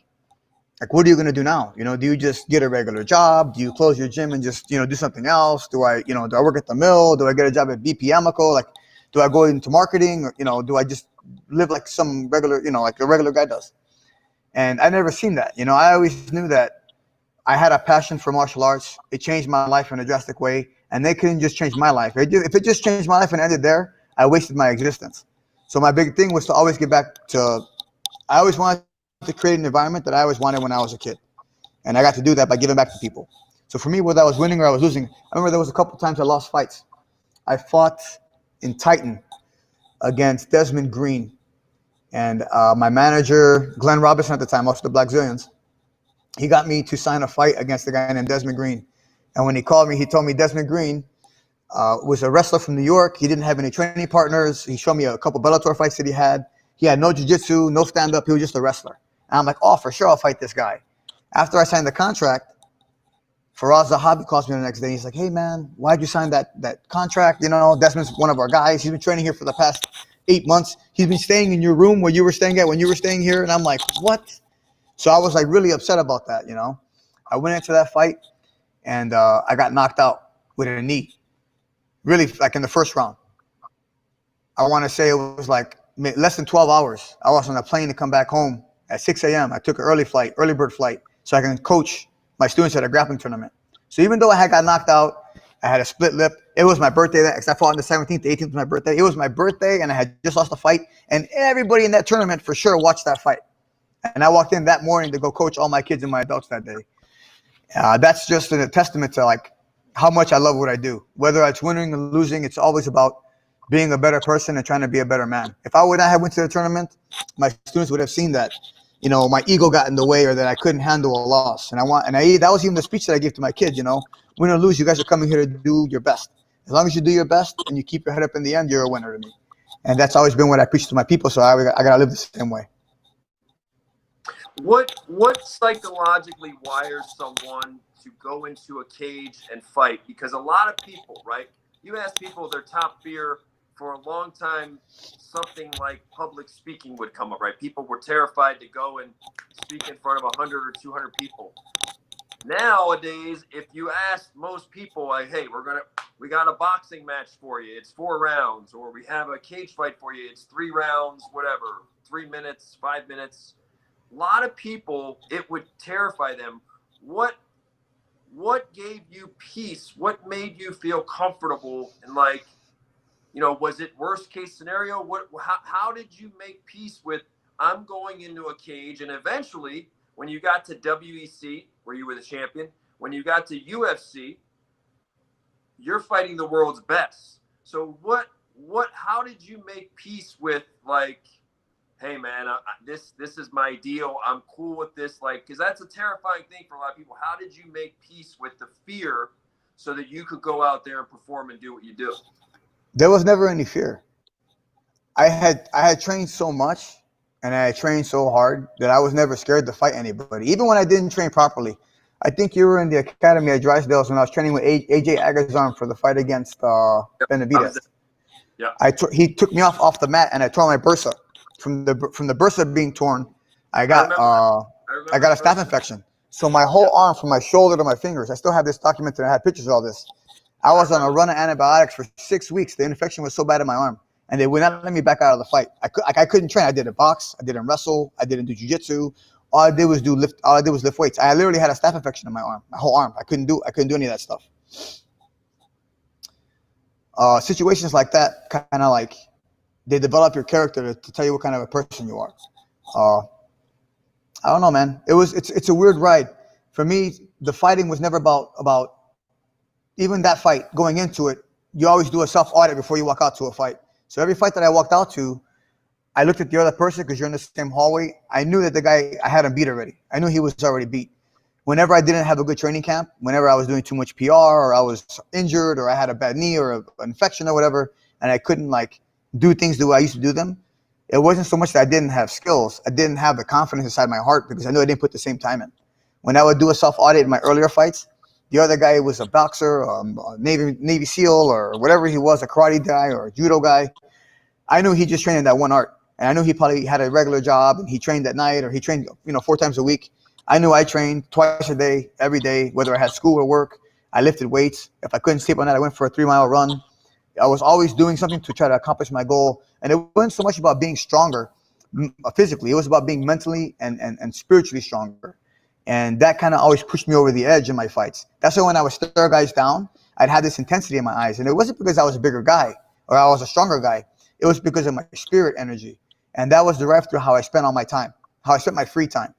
what are you going to do now? Do you just get a regular job? Do you close your gym and just, do something else? Do I work at the mill? Do I get a job at BP Amico? Like, do I go into marketing? Or, do I just live like some regular, like a regular guy does? And I never seen that. I always knew that I had a passion for martial arts. It changed my life in a drastic way. And they couldn't just change my life. If it just changed my life and ended there, I wasted my existence. So my big thing was to always get back to, I always wanted to create an environment that I always wanted when I was a kid. And I got to do that by giving back to people. So for me, whether I was winning or I was losing, I remember there was a couple times I lost fights. I fought in Titan against Desmond Green. And my manager, Glenn Robinson at the time, also the Black Zillions, he got me to sign a fight against a guy named Desmond Green. And when he called me, he told me Desmond Green was a wrestler from New York. He didn't have any training partners. He showed me a couple Bellator fights that he had. He had no jiu-jitsu, no stand-up. He was just a wrestler. And I'm like, oh, for sure I'll fight this guy. After I signed the contract, Faraz Zahabi calls me the next day. He's like, hey, man, why'd you sign that contract? Desmond's one of our guys. He's been training here for the past 8 months. He's been staying in your room where you were staying at when you were staying here. And I'm like, what? So I was like really upset about that, I went into that fight and I got knocked out with a knee. Really, like in the first round. I want to say it was like less than 12 hours. I was on a plane to come back home at 6 a.m. I took an early bird flight, so I can coach my students at a grappling tournament. So even though I had got knocked out, I had a split lip. It was my birthday, because I fought on the 17th, the 18th was my birthday. It was my birthday, and I had just lost a fight. And everybody in that tournament for sure watched that fight. And I walked in that morning to go coach all my kids and my adults that day. That's just a testament to like how much I love what I do. Whether it's winning or losing, it's always about being a better person and trying to be a better man. If I would not have went to the tournament, my students would have seen that, my ego got in the way, or that I couldn't handle a loss. And that was even the speech that I gave to my kids, win or lose, you guys are coming here to do your best. As long as you do your best and you keep your head up in the end, you're a winner to me. And that's always been what I preach to my people. So I got to live the same way. What psychologically wires someone to go into a cage and fight? Because a lot of people, right? You ask people their top fear for a long time, something like public speaking would come up, right? People were terrified to go and speak in front of 100 or 200 people. Nowadays, if you ask most people, like, hey, we got a boxing match for you, it's 4 rounds, or we have a cage fight for you, it's 3 rounds, whatever, 3 minutes, 5 minutes. A lot of people, it would terrify them. What gave you peace? What made you feel comfortable? And like, was it worst case scenario? How did you make peace with, I'm going into a cage? And eventually, when you got to WEC, where you were the champion, when you got to UFC, you're fighting the world's best. So how did you make peace with, like, hey man, this is my deal. I'm cool with this. Like, cause that's a terrifying thing for a lot of people. How did you make peace with the fear so that you could go out there and perform and do what you do? There was never any fear. I had trained so much and I had trained so hard that I was never scared to fight anybody. Even when I didn't train properly. I think you were in the academy at Drysdale's when I was training with AJ Agazarm for the fight against Benavidez. Yeah. He took me off the mat and I tore my bursa. From the bursa being torn, I got a staph infection. So my whole arm, from my shoulder to my fingers, I still have this documented. I had pictures of all this. I was on a run of antibiotics for 6 weeks. The infection was so bad in my arm, and they would not let me back out of the fight. I couldn't train. I didn't box. I didn't wrestle. I didn't do jiu-jitsu. All I did was lift weights. I literally had a staph infection in my arm, my whole arm. I couldn't do any of that stuff. Situations like that kind of like they develop your character to tell you what kind of a person you are. I don't know, man. It's a weird ride. For me, the fighting was never about even that fight. Going into it, you always do a self-audit before you walk out to a fight. So every fight that I walked out to, I looked at the other person because you're in the same hallway. I knew that the guy, I had him beat already. I knew he was already beat. Whenever I didn't have a good training camp, whenever I was doing too much PR or I was injured or I had a bad knee or an infection or whatever, and I couldn't like do things the way I used to do them, it wasn't so much that I didn't have skills. I didn't have the confidence inside my heart because I knew I didn't put the same time in. When I would do a self-audit in my earlier fights, the other guy was a boxer, a Navy SEAL or whatever he was, a karate guy or a judo guy. I knew he just trained in that one art. And I knew he probably had a regular job and he trained at night or he trained 4 times a week. I knew I trained twice a day, every day, whether I had school or work. I lifted weights. If I couldn't sleep on that, I went for a 3-mile run. I was always doing something to try to accomplish my goal. And it wasn't so much about being stronger physically. It was about being mentally and spiritually stronger. And that kind of always pushed me over the edge in my fights. That's why when I would stare guys down, I'd have this intensity in my eyes. And it wasn't because I was a bigger guy or I was a stronger guy. It was because of my spirit energy. And that was derived through how I spent all my time, how I spent my free time.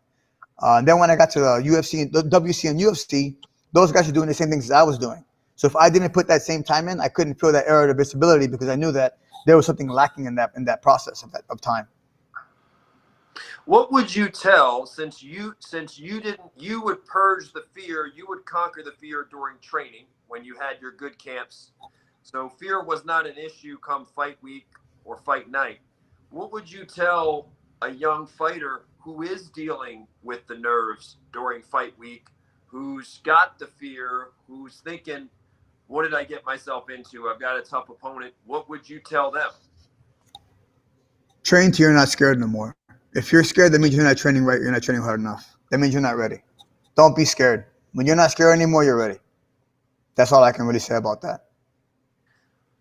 And then when I got to the UFC, the WC and UFC, those guys were doing the same things as I was doing. So if I didn't put that same time in, I couldn't feel that area of visibility because I knew that there was something lacking in that process of time. What would you tell, since you would purge the fear, you would conquer the fear during training when you had your good camps. So fear was not an issue come fight week or fight night. What would you tell a young fighter who is dealing with the nerves during fight week, who's got the fear, who's thinking, what did I get myself into? I've got a tough opponent. What would you tell them? Train till you're not scared no more. If you're scared, that means you're not training right. You're not training hard enough. That means you're not ready. Don't be scared. When you're not scared anymore, you're ready. That's all I can really say about that.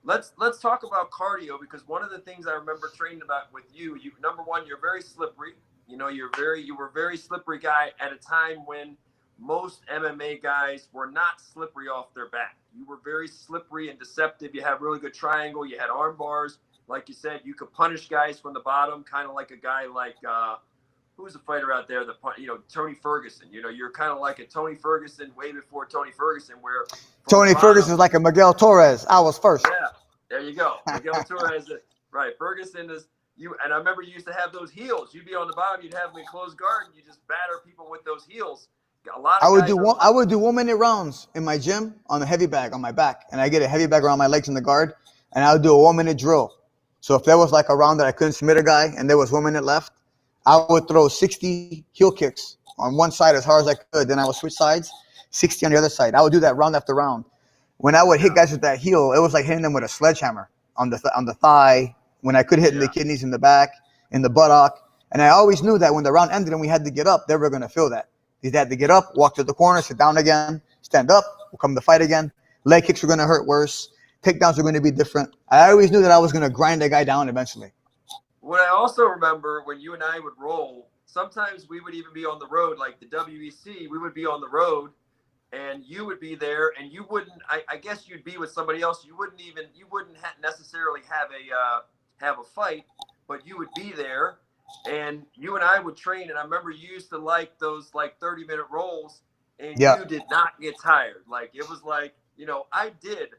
Let's talk about cardio, because one of the things I remember training about with you, number one, you're very slippery. You were a very slippery guy at a time when most MMA guys were not slippery off their back. You were very slippery and deceptive. You had really good triangle. You had arm bars. Like you said, you could punish guys from the bottom, kind of like a guy like who's a fighter out there? Tony Ferguson. You're kind of like a Tony Ferguson way before Tony Ferguson, where Tony Ferguson is like a Miguel Torres. I was first. Yeah, there you go. Miguel Torres, right? Ferguson is you, and I remember you used to have those heels. You'd be on the bottom, you'd have them in closed guard, and you just batter people with those heels. I would do 1 minute rounds in my gym on a heavy bag on my back, and I get a heavy bag around my legs in the guard, and I would do a 1 minute drill. So if there was like a round that I couldn't submit a guy and there was 1 minute left, I would throw 60 heel kicks on one side as hard as I could. Then I would switch sides, 60 on the other side. I would do that round after round. When I would hit guys with that heel, it was like hitting them with a sledgehammer on the thigh. When I could hit in the kidneys, in the back, in the buttock. And I always knew that when the round ended and we had to get up, they were going to feel that. They had to get up, walk to the corner, sit down again, stand up, we'll come to fight again. Leg kicks were going to hurt worse. Takedowns were going to be different. I always knew that I was going to grind a guy down eventually. What I also remember when you and I would roll, sometimes we would even be on the road, like the WEC, we would be on the road and you would be there and you wouldn't, I guess you'd be with somebody else. You wouldn't necessarily have a fight, but you would be there and you and I would train. And I remember you used to like those like 30-minute rolls and you did not get tired. Like it was like I did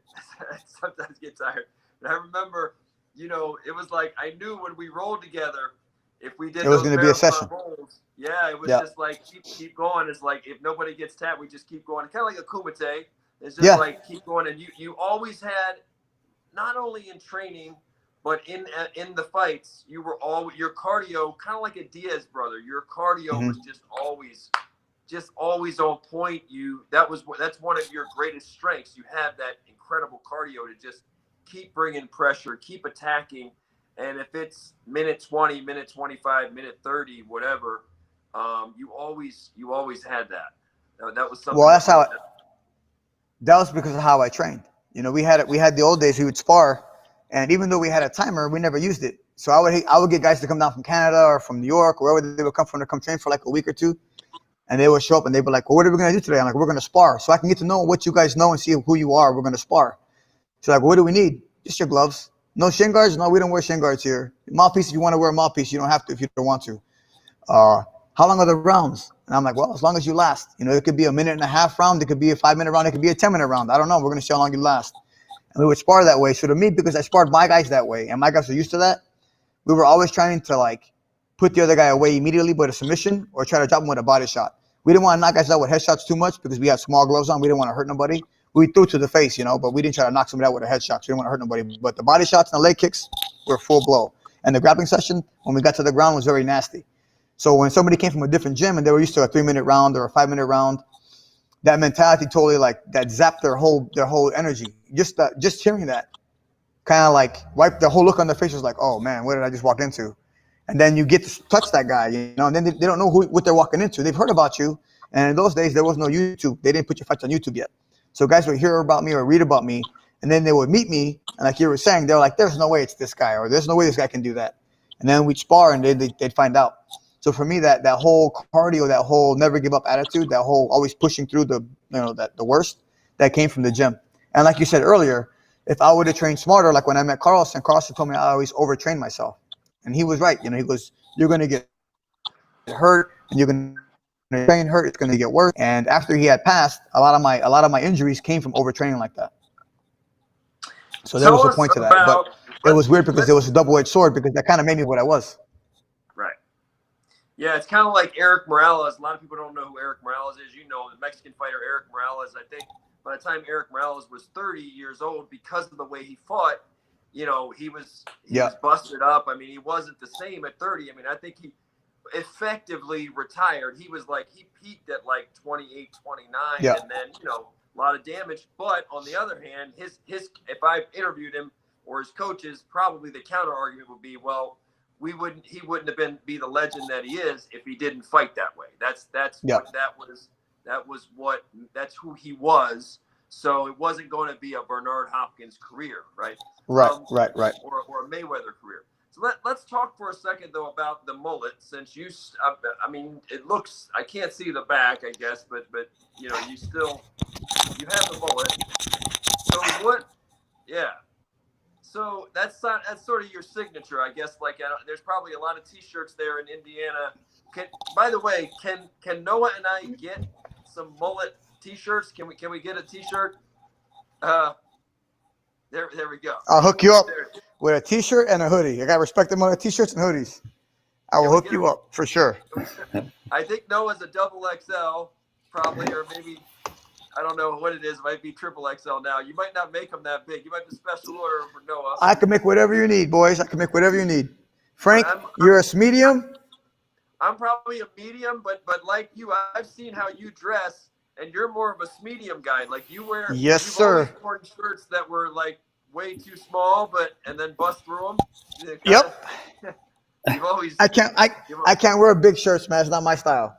sometimes get tired. And I remember, it was like I knew when we rolled together, if we did It was those going to be a marathon session. rolls, it was just like keep going. It's like if nobody gets tapped, we just keep going. Kind of like a kumite. It's just like keep going. And you always had, not only in training, but in the fights, you were your cardio, kind of like a Diaz brother. Your cardio was just always on point. That's one of your greatest strengths. You have that incredible cardio to just keep bringing pressure, keep attacking. And if it's minute 20, minute 25, minute 30, whatever, you always had that. That was something. Well, that was because of how I trained. We had the old days. We would spar, and even though we had a timer, we never used it. So I would get guys to come down from Canada or from New York, wherever they would come from, to come train for like a week or two. And they would show up and they'd be like, well, what are we going to do today? I'm like, we're going to spar. So I can get to know what you guys know and see who you are. We're going to spar. So like, what do we need? Just your gloves. No shin guards? No, we don't wear shin guards here. Mouthpiece, if you want to wear a mouthpiece, you don't have to if you don't want to. How long are the rounds? And I'm like, well, as long as you last. It could be a 1.5-minute round. It could be a 5-minute round. It could be a 10-minute round. I don't know. We're going to see how long you last. And we would spar that way. So to me, because I sparred my guys that way and my guys are used to that, we were always trying to like put the other guy away immediately with a submission or try to drop him with a body shot. We didn't want to knock guys out with headshots too much because we had small gloves on. We didn't want to hurt nobody. We threw to the face, but we didn't try to knock somebody out with a headshot. So we didn't want to hurt nobody. But the body shots and the leg kicks were full blow. And the grappling session, when we got to the ground, was very nasty. So when somebody came from a different gym and they were used to a 3-minute round or a 5-minute round, that mentality totally that zapped their whole energy. Just hearing that kind of like wiped the whole look on their face. Was like, oh man, what did I just walk into? And then you get to touch that guy, and then they don't know what they're walking into. They've heard about you. And in those days, there was no YouTube. They didn't put your fights on YouTube yet. So guys would hear about me or read about me, and then they would meet me. And like you were saying, they're like, there's no way it's this guy, or there's no way this guy can do that. And then we'd spar, and they'd find out. So for me, that whole cardio, that whole never give up attitude, that whole always pushing through the worst, that came from the gym. And like you said earlier, if I would have trained smarter, like when I met Carlson told me I always overtrain myself. And he was right. He goes, you're going to get hurt and you're going to train hurt. It's going to get worse. And after he had passed, a lot of my injuries came from overtraining like that. So there was a point to that. But it was weird because it was a double-edged sword because that kind of made me what I was. Right. Yeah, it's kind of like Eric Morales. A lot of people don't know who Eric Morales is. The Mexican fighter Eric Morales. I think by the time Eric Morales was 30 years old, because of the way he fought, he was busted up. I mean, he wasn't the same at 30. I mean, I think he effectively retired. He peaked at like 28, 29, and then, a lot of damage. But on the other hand, his if I interviewed him or his coaches, probably the counter argument would be, well, he wouldn't have be the legend that he is if he didn't fight that way. That's who he was. So it wasn't going to be a Bernard Hopkins career, right? Right. Or a Mayweather career. So let's talk for a second, though, about the mullet. Since you it looks, I can't see the back, I guess, but you have the mullet. So So that's sort of your signature, I guess. Like, there's probably a lot of T-shirts there in Indiana. By the way, can Noah and I get some mullet T-shirts? Can we get a T-shirt? There we go. I'll hook you up with a T-shirt and a hoodie. I got to respect them on the T-shirts and hoodies. I will hook you up for sure. I think Noah's a double XL, probably, or maybe, I don't know what it is. It might be triple XL now. You might not make them that big. You might be special order for Noah. I can make whatever you need, boys. I can make whatever you need. Frank, you're a medium? I'm probably a medium, but like you, I've seen how you dress, and you're more of a medium guy. Like you wear, yes, sir. Always worn shirts that were like way too small, and then bust through them. Yep. You've always. I can't wear big shirts, man. It's not my style.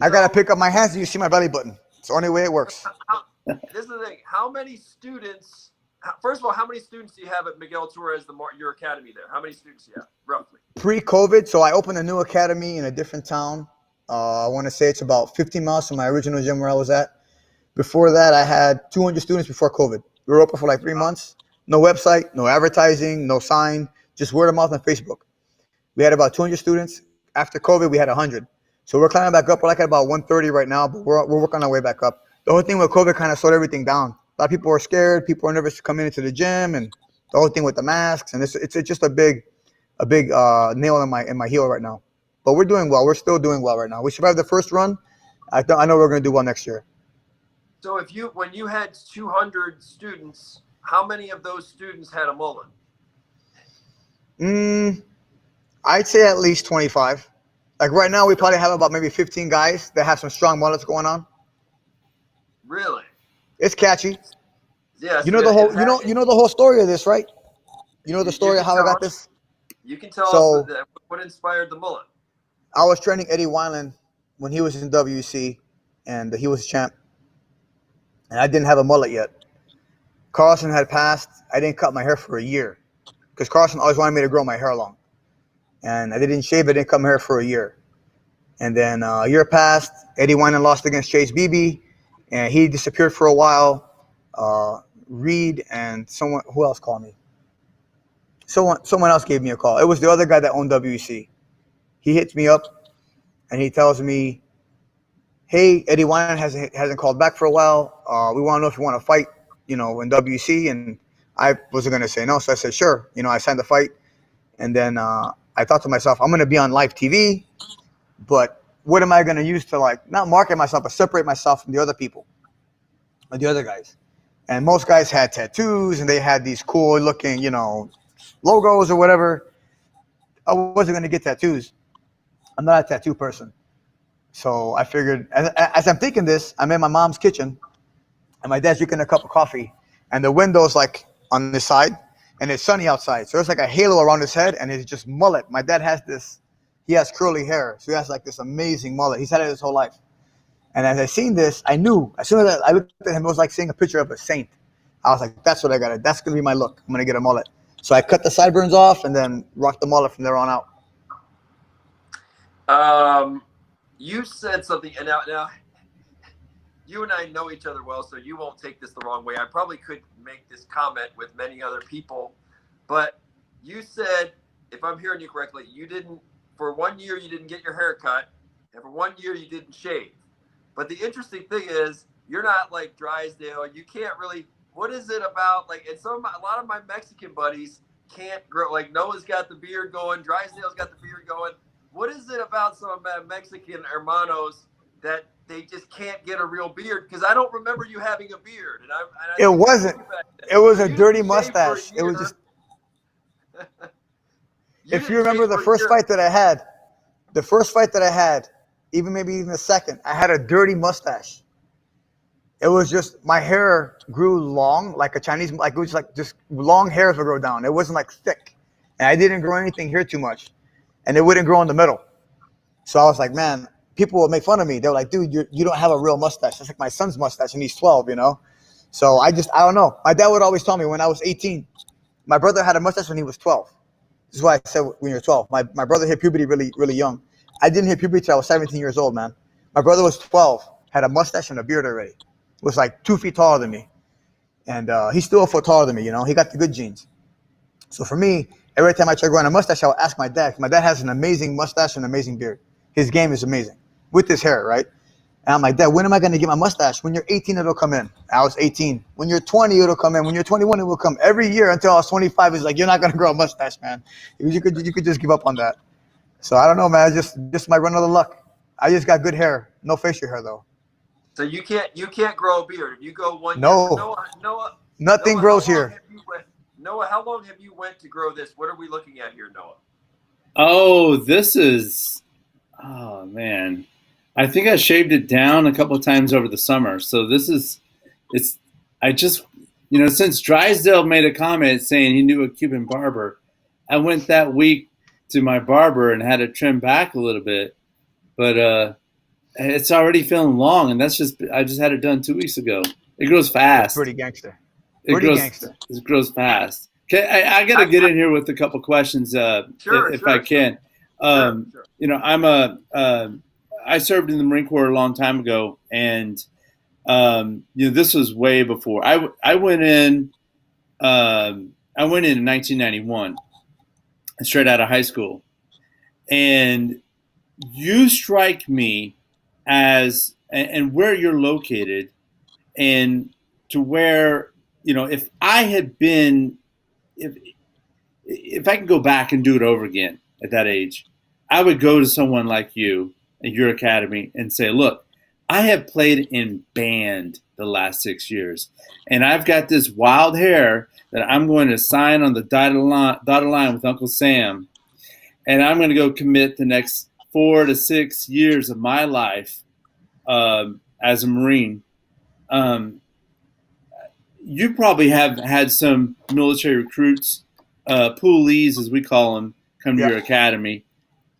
I gotta pick up my hands and you see my belly button. It's the only way it works. This is the thing. How many students? First of all, how many students do you have at Miguel Torres, your academy there? How many students do you have, roughly? Pre-COVID, so I opened a new academy in a different town. I want to say it's about 15 miles from my original gym where I was at. Before that, I had 200 students before COVID. We were open for like 3 months. No website, no advertising, no sign, just word of mouth on Facebook. We had about 200 students. After COVID, we had 100. So we're climbing back up. We're like at about 130 right now, but we're working our way back up. the whole thing with COVID kind of slowed everything down. A lot of people were scared. People were nervous coming into the gym, and the whole thing with the masks. And it's just a big nail in my heel right now. But we're doing well. We're still doing well right now. We survived the first run. I know we're going to do well next year. So when you had 200 students, how many of those students had a mullet? I'd say at least 25. Like right now, we probably have about maybe 15 guys that have some strong mullets going on. Really? It's catchy. Yeah. You know the whole you know the whole story of this, right? You know the story of how I got this? You can tell us what inspired the mullet. I was training Eddie Wineland when he was in WC, and he was champ. And I didn't have a mullet yet. Carlson had passed. I didn't cut my hair for a year because Carlson always wanted me to grow my hair long. And I didn't shave. I didn't cut my hair for a year. And then a year passed. Eddie Wineland lost against Chase Beebe, and he disappeared for a while. Reed and someone, who else called me? Someone else gave me a call. It was the other guy that owned WC. He hits me up, and he tells me, "Hey, Eddie Wineland hasn't called back for a while. We want to know if you want to fight, in WC." And I wasn't going to say no, so I said, sure. I signed the fight. And then I thought to myself, I'm going to be on live TV, but what am I going to use to not market myself, but separate myself from the other people, or the other guys? And most guys had tattoos, and they had these cool looking, logos or whatever. I wasn't going to get tattoos. I'm not a tattoo person. So I figured, as I'm thinking this, I'm in my mom's kitchen, and my dad's drinking a cup of coffee, and the window's on this side, and it's sunny outside. So there's a halo around his head, and it's just mullet. My dad he has curly hair, so he has this amazing mullet. He's had it his whole life. And as I seen this, I knew, as soon as I looked at him, it was like seeing a picture of a saint. I was like, that's what I got. That's going to be my look. I'm going to get a mullet. So I cut the sideburns off and then rocked the mullet from there on out. You said something, and now you and I know each other well, so you won't take this the wrong way. I probably could make this comment with many other people, but you said, if I'm hearing you correctly, for 1 year you didn't get your hair cut, and for 1 year you didn't shave. But the interesting thing is, you're not like Drysdale. You can't really. What is it about? And a lot of my Mexican buddies can't grow. Noah's got the beard going. Drysdale's got the beard going. What is it about some of my Mexican hermanos that they just can't get a real beard? Because I don't remember you having a beard. It wasn't. It was a dirty mustache. It was just. If you remember the first fight that I had, even the second, I had a dirty mustache. It was just, my hair grew long, like a Chinese, it was just long hairs would grow down. It wasn't thick. And I didn't grow anything here too much. And it wouldn't grow in the middle. So I was like, man, people would make fun of me. They were like, dude, you don't have a real mustache. That's like my son's mustache, and he's 12, So I don't know. My dad would always tell me when I was 18, my brother had a mustache when he was 12. This is why I said when you're 12. My brother hit puberty really, really young. I didn't hit puberty until I was 17 years old, man. My brother was 12, had a mustache and a beard already. Was 2 feet taller than me. And he's still a foot taller than me, He got the good genes. So for me, every time I try growing a mustache, I would ask my dad. My dad has an amazing mustache and an amazing beard. His game is amazing with his hair, right? And I'm like, Dad, when am I going to get my mustache? When you're 18, it'll come in. I was 18. When you're 20, it'll come in. When you're 21, it will come. Every year until I was 25, he's like, you're not going to grow a mustache, man. You could just give up on that. So I don't know, man. Just my run of the luck. I just got good hair. No facial hair, though. So you can't grow a beard. You go 1 year. No. Noah, nothing grows here. Noah, how long have you went to grow this? What are we looking at here, Noah? Oh, this is, oh man. I think I shaved it down a couple of times over the summer. So I just, since Drysdale made a comment saying he knew a Cuban barber, I went that week to my barber and had it trimmed back a little bit. But it's already feeling long, and I just had it done 2 weeks ago. It grows fast. Pretty gangster. It grows fast. Okay, I got to get in here with a couple questions, if I can. Sure. I served in the Marine Corps a long time ago, and this was way before I went in. I went in 1991, straight out of high school, and you strike me as, and where you're located, and to where, if I had been, if I could go back and do it over again at that age, I would go to someone like you at your academy and say, look, I have played in band the last 6 years, and I've got this wild hair that I'm going to sign on the dotted line with Uncle Sam, and I'm going to go commit the next 4 to 6 years of my life as a Marine. You probably have had some military recruits, poolies as we call them, come to your academy.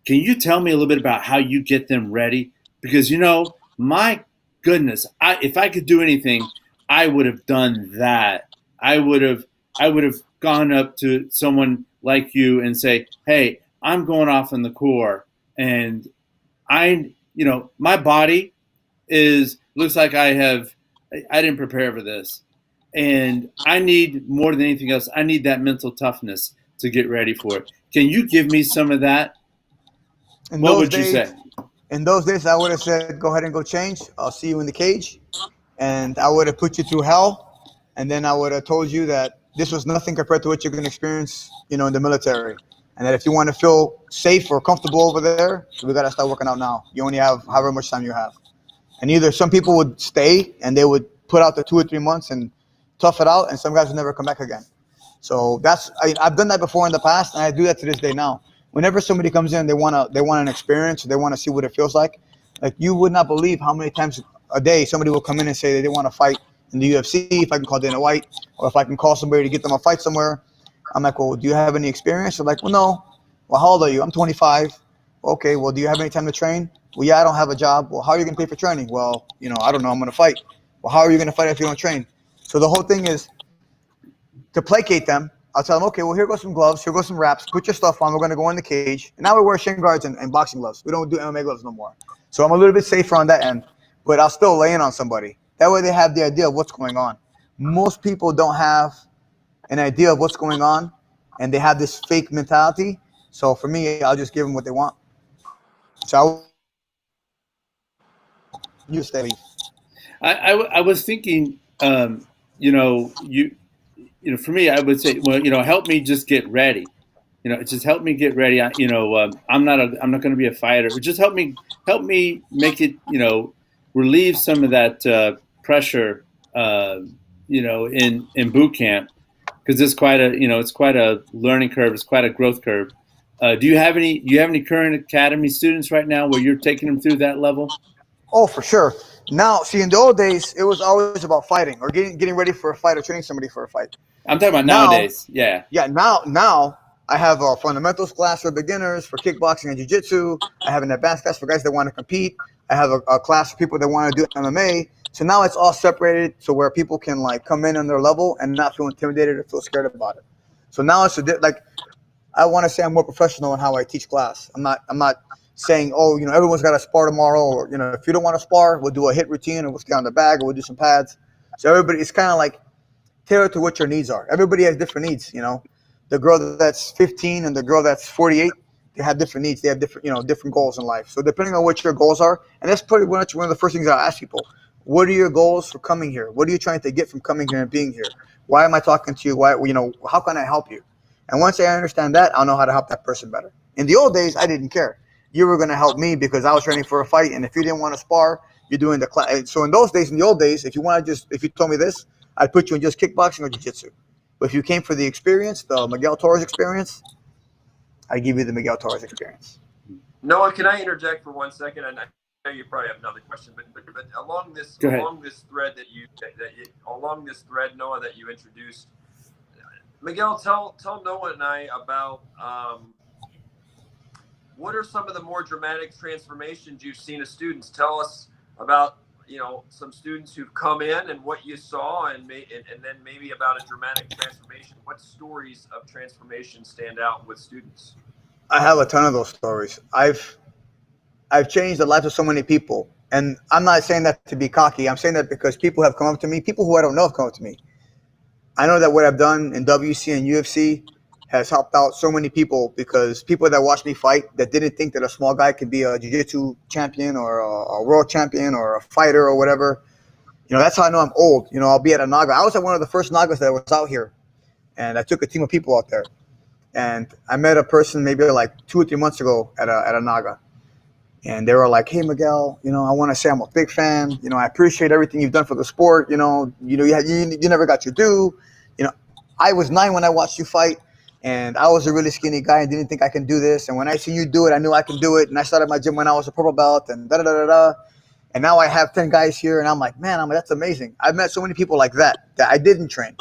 Can you tell me a little bit about how you get them ready? Because, my goodness, if I could do anything, I would have done that. I would have gone up to someone like you and say, hey, I'm going off in the Corps, and my body looks like I didn't prepare for this. And I need, more than anything else, I need that mental toughness to get ready for it. Can you give me some of that? What would you say? In those days, I would have said, go ahead and go change. I'll see you in the cage. And I would have put you through hell. And then I would have told you that this was nothing compared to what you're going to experience, in the military. And that if you want to feel safe or comfortable over there, we got to start working out now. You only have however much time you have. And either some people would stay and they would put out the 2 or 3 months and tough it out, and some guys would never come back again. So I've done that before in the past, and I do that to this day now. Whenever somebody comes in, they want an experience, they want to see what it feels like. Like, you would not believe how many times a day somebody will come in and say that they want to fight in the UFC, if I can call Dana White, or if I can call somebody to get them a fight somewhere. I'm like, well, do you have any experience? They're like, well, no. Well, how old are you? I'm 25. Okay, well, do you have any time to train? Well, yeah, I don't have a job. Well, how are you going to pay for training? Well, I don't know. I'm going to fight. Well, how are you going to fight if you don't train? So the whole thing is to placate them. I'll tell them, okay, well, here goes some gloves. Here goes some wraps. Put your stuff on. We're going to go in the cage. And now we wear shin guards and boxing gloves. We don't do MMA gloves no more. So I'm a little bit safer on that end. But I'll still lay in on somebody. That way they have the idea of what's going on. Most people don't have an idea of what's going on, and they have this fake mentality. So for me, I'll just give them what they want. So you stay. I was thinking, for me, I would say, well, help me just get ready. Just help me get ready. I'm not going to be a fighter. Just help me make it, relieve some of that pressure, in boot camp, because it's quite a learning curve. It's quite a growth curve. Do you have any current academy students right now where you're taking them through that level? Oh, for sure. Now, see, in the old days, it was always about fighting or getting ready for a fight or training somebody for a fight. I'm talking about nowadays. Yeah. Yeah. Now I have a fundamentals class for beginners for kickboxing and jiu-jitsu. I have an advanced class for guys that want to compete. I have a class for people that want to do MMA. So now it's all separated to where people can come in on their level and not feel intimidated or feel scared about it. So now it's I want to say I'm more professional in how I teach class. I'm not saying, everyone's got to spar tomorrow, or, if you don't want to spar, we'll do a hit routine, or we'll stay on the bag, or we'll do some pads. So it's kind of tailored to what your needs are. Everybody has different needs, The girl that's 15 and the girl that's 48, they have different needs. They have different goals in life. So depending on what your goals are, and that's pretty much one of the first things I ask people. What are your goals for coming here? What are you trying to get from coming here and being here? Why am I talking to you? Why, how can I help you? And once I understand that, I'll know how to help that person better. In the old days, I didn't care. You were going to help me because I was training for a fight, and if you didn't want to spar, you're doing the class. So in the old days, if you told me this, I'd put you in just kickboxing or jiu-jitsu. But if you came for the experience, the Miguel Torres experience, I give you the Miguel Torres experience. Noah, can I interject for 1 second? And I know you probably have another question, but along this thread Noah, that you introduced, Miguel, tell Noah and I about what are some of the more dramatic transformations you've seen of students? Tell us about some students who've come in and what you saw, and then maybe about a dramatic transformation. What stories of transformation stand out with students? I have a ton of those stories. I've changed the lives of so many people, and I'm not saying that to be cocky. I'm saying that because people have come up to me, people who I don't know have come up to me. I know that what I've done in WC and UFC has helped out so many people, because people that watch me fight that didn't think that a small guy could be a jiu-jitsu champion or a world champion or a fighter or whatever, That's how I know I'm old. I'll be at a Naga. I was at one of the first Nagas that was out here, and I took a team of people out there. And I met a person maybe like 2 or 3 months ago at a Naga. And they were like, "Hey, Miguel, I want to say I'm a big fan. I appreciate everything you've done for the sport. You never got your due. I was 9 when I watched you fight, and I was a really skinny guy and didn't think I can do this. And when I see you do it, I knew I can do it. And I started my gym when I was a purple belt and da da da da. And now I have 10 guys here, and I'm like, man, that's amazing. I've met so many people like that I didn't train.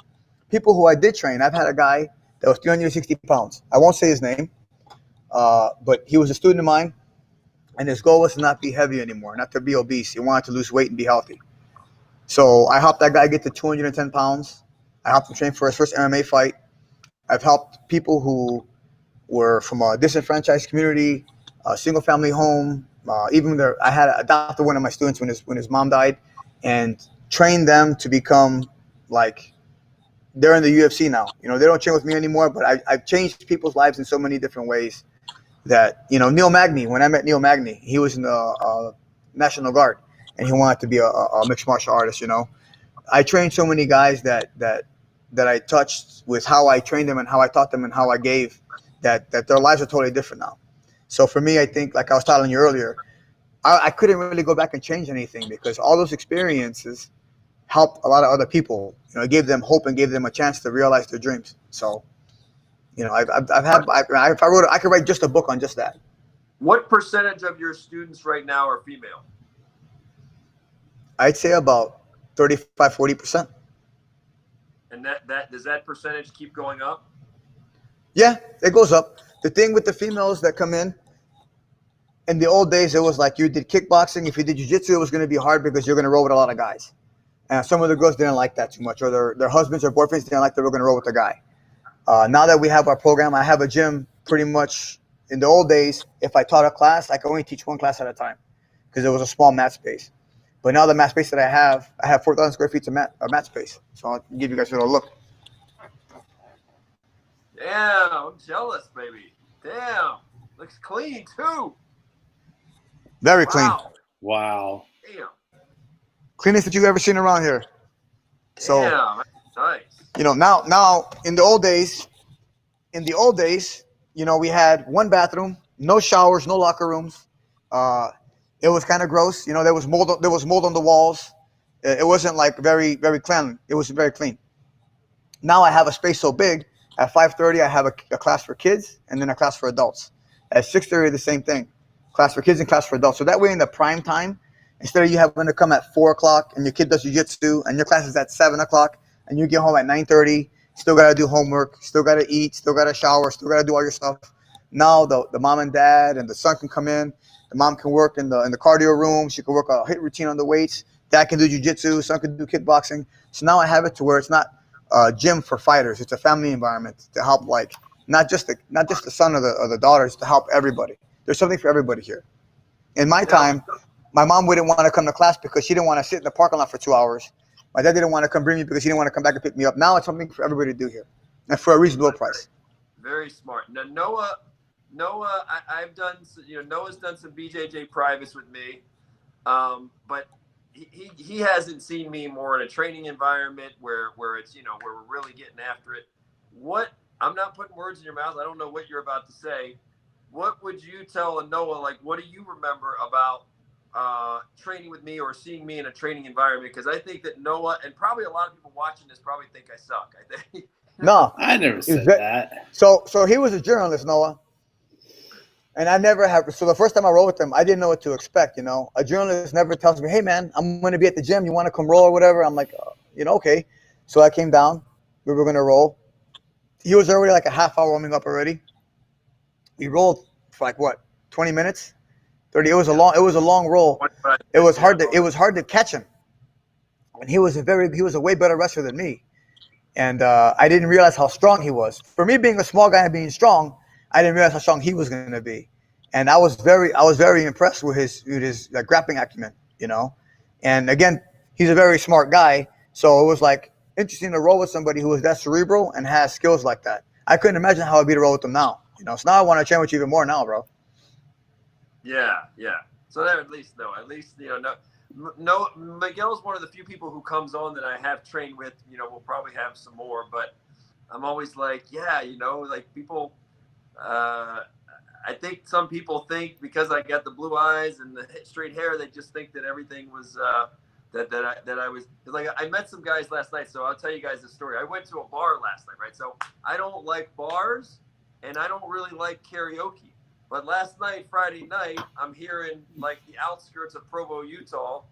People who I did train. I've had a guy that was 360 pounds. I won't say his name, but he was a student of mine, and his goal was to not be heavy anymore, not to be obese. He wanted to lose weight and be healthy. So I helped that guy get to 210 pounds. I helped him train for his first MMA fight. I've helped people who were from a disenfranchised community, a single-family home. I had adopted one of my students when his mom died, and trained them to become like they're in the UFC now. They don't train with me anymore, but I've changed people's lives in so many different ways. That Neil Magny. When I met Neil Magny, he was in the National Guard, and he wanted to be a mixed martial artist. I trained so many guys that I touched with how I trained them and how I taught them and how I gave that their lives are totally different now. So for me, I think, like I was telling you earlier, I couldn't really go back and change anything because all those experiences helped a lot of other people. It gave them hope and gave them a chance to realize their dreams. So, I could write just a book on just that. What percentage of your students right now are female? I'd say about 35, 40%. And that does that percentage keep going up? Yeah, it goes up. The thing with the females that come in the old days, it was like you did kickboxing. If you did jiu-jitsu, it was going to be hard because you're going to roll with a lot of guys. And some of the girls didn't like that too much, or their husbands or boyfriends didn't like that we're going to roll with the guy. Now that we have our program, I have a gym pretty much. In the old days, if I taught a class, I could only teach one class at a time because it was a small mat space. But now the mat space that I have 4,000 square feet of mat space. So I'll give you guys a little look. Damn, I'm jealous, baby. Damn, looks clean too. Very clean. Wow. Damn. Cleanest that you've ever seen around here. So, damn, that's nice. Now in the old days, we had one bathroom, no showers, no locker rooms. It was kind of gross. There was mold on the walls. It wasn't like very, very clean. It was very clean. Now I have a space so big. At 5:30, I have a class for kids and then a class for adults. At 6:30, the same thing. Class for kids and class for adults. So that way in the prime time, instead of you having to come at 4 o'clock and your kid does jiu-jitsu and your class is at 7 o'clock and you get home at 9:30, still got to do homework, still got to eat, still got to shower, still got to do all your stuff. Now the mom and dad and the son can come in. The mom can work in the cardio room. She can work a HIIT routine on the weights. Dad can do jiu-jitsu. Son can do kickboxing. So now I have it to where it's not a gym for fighters. It's a family environment to help, like, not just the son or the daughters, to help everybody. There's something for everybody here. In my time, my mom wouldn't want to come to class because she didn't want to sit in the parking lot for 2 hours. My dad didn't want to come bring me because he didn't want to come back and pick me up. Now it's something for everybody to do here, and for a reasonable price. Very smart. Now, Noah, I've done, Noah's done some BJJ privates with me, but he hasn't seen me more in a training environment where it's, where we're really getting after it. I'm not putting words in your mouth. I don't know what you're about to say. What would you tell a Noah, like, what do you remember about training with me or seeing me in a training environment? Because I think that Noah, and probably a lot of people watching this probably think I suck. I think. No, I never said that. So he was a journalist, Noah. And I never have. So the first time I rolled with him, I didn't know what to expect. A journalist never tells me, "Hey man, I'm going to be at the gym. You want to come roll or whatever?" I'm like, okay. So I came down. We were going to roll. He was already like a half hour warming up already. We rolled for like what, 20 minutes, 30. It was a long roll. It was hard to catch him. And he was a way better wrestler than me. And I didn't realize how strong he was. For me being a small guy and being strong, I didn't realize how strong he was going to be. And I was very impressed with his grappling acumen, And again, he's a very smart guy. So it was like interesting to roll with somebody who was that cerebral and has skills like that. I couldn't imagine how it'd be to roll with him now. So now I want to train with you even more now, bro. Yeah. So that at least, no. No, Miguel's one of the few people who comes on that I have trained with. You know, we'll probably have some more, but I'm always like, yeah, you know, like people. I think some people think because I got the blue eyes and the straight hair, they just think that everything was that I was like. I met some guys last night, so I'll tell you guys the story. I went to a bar last night, right? So I don't like bars, and I don't really like karaoke. But last night, Friday night, I'm here in like the outskirts of Provo, Utah,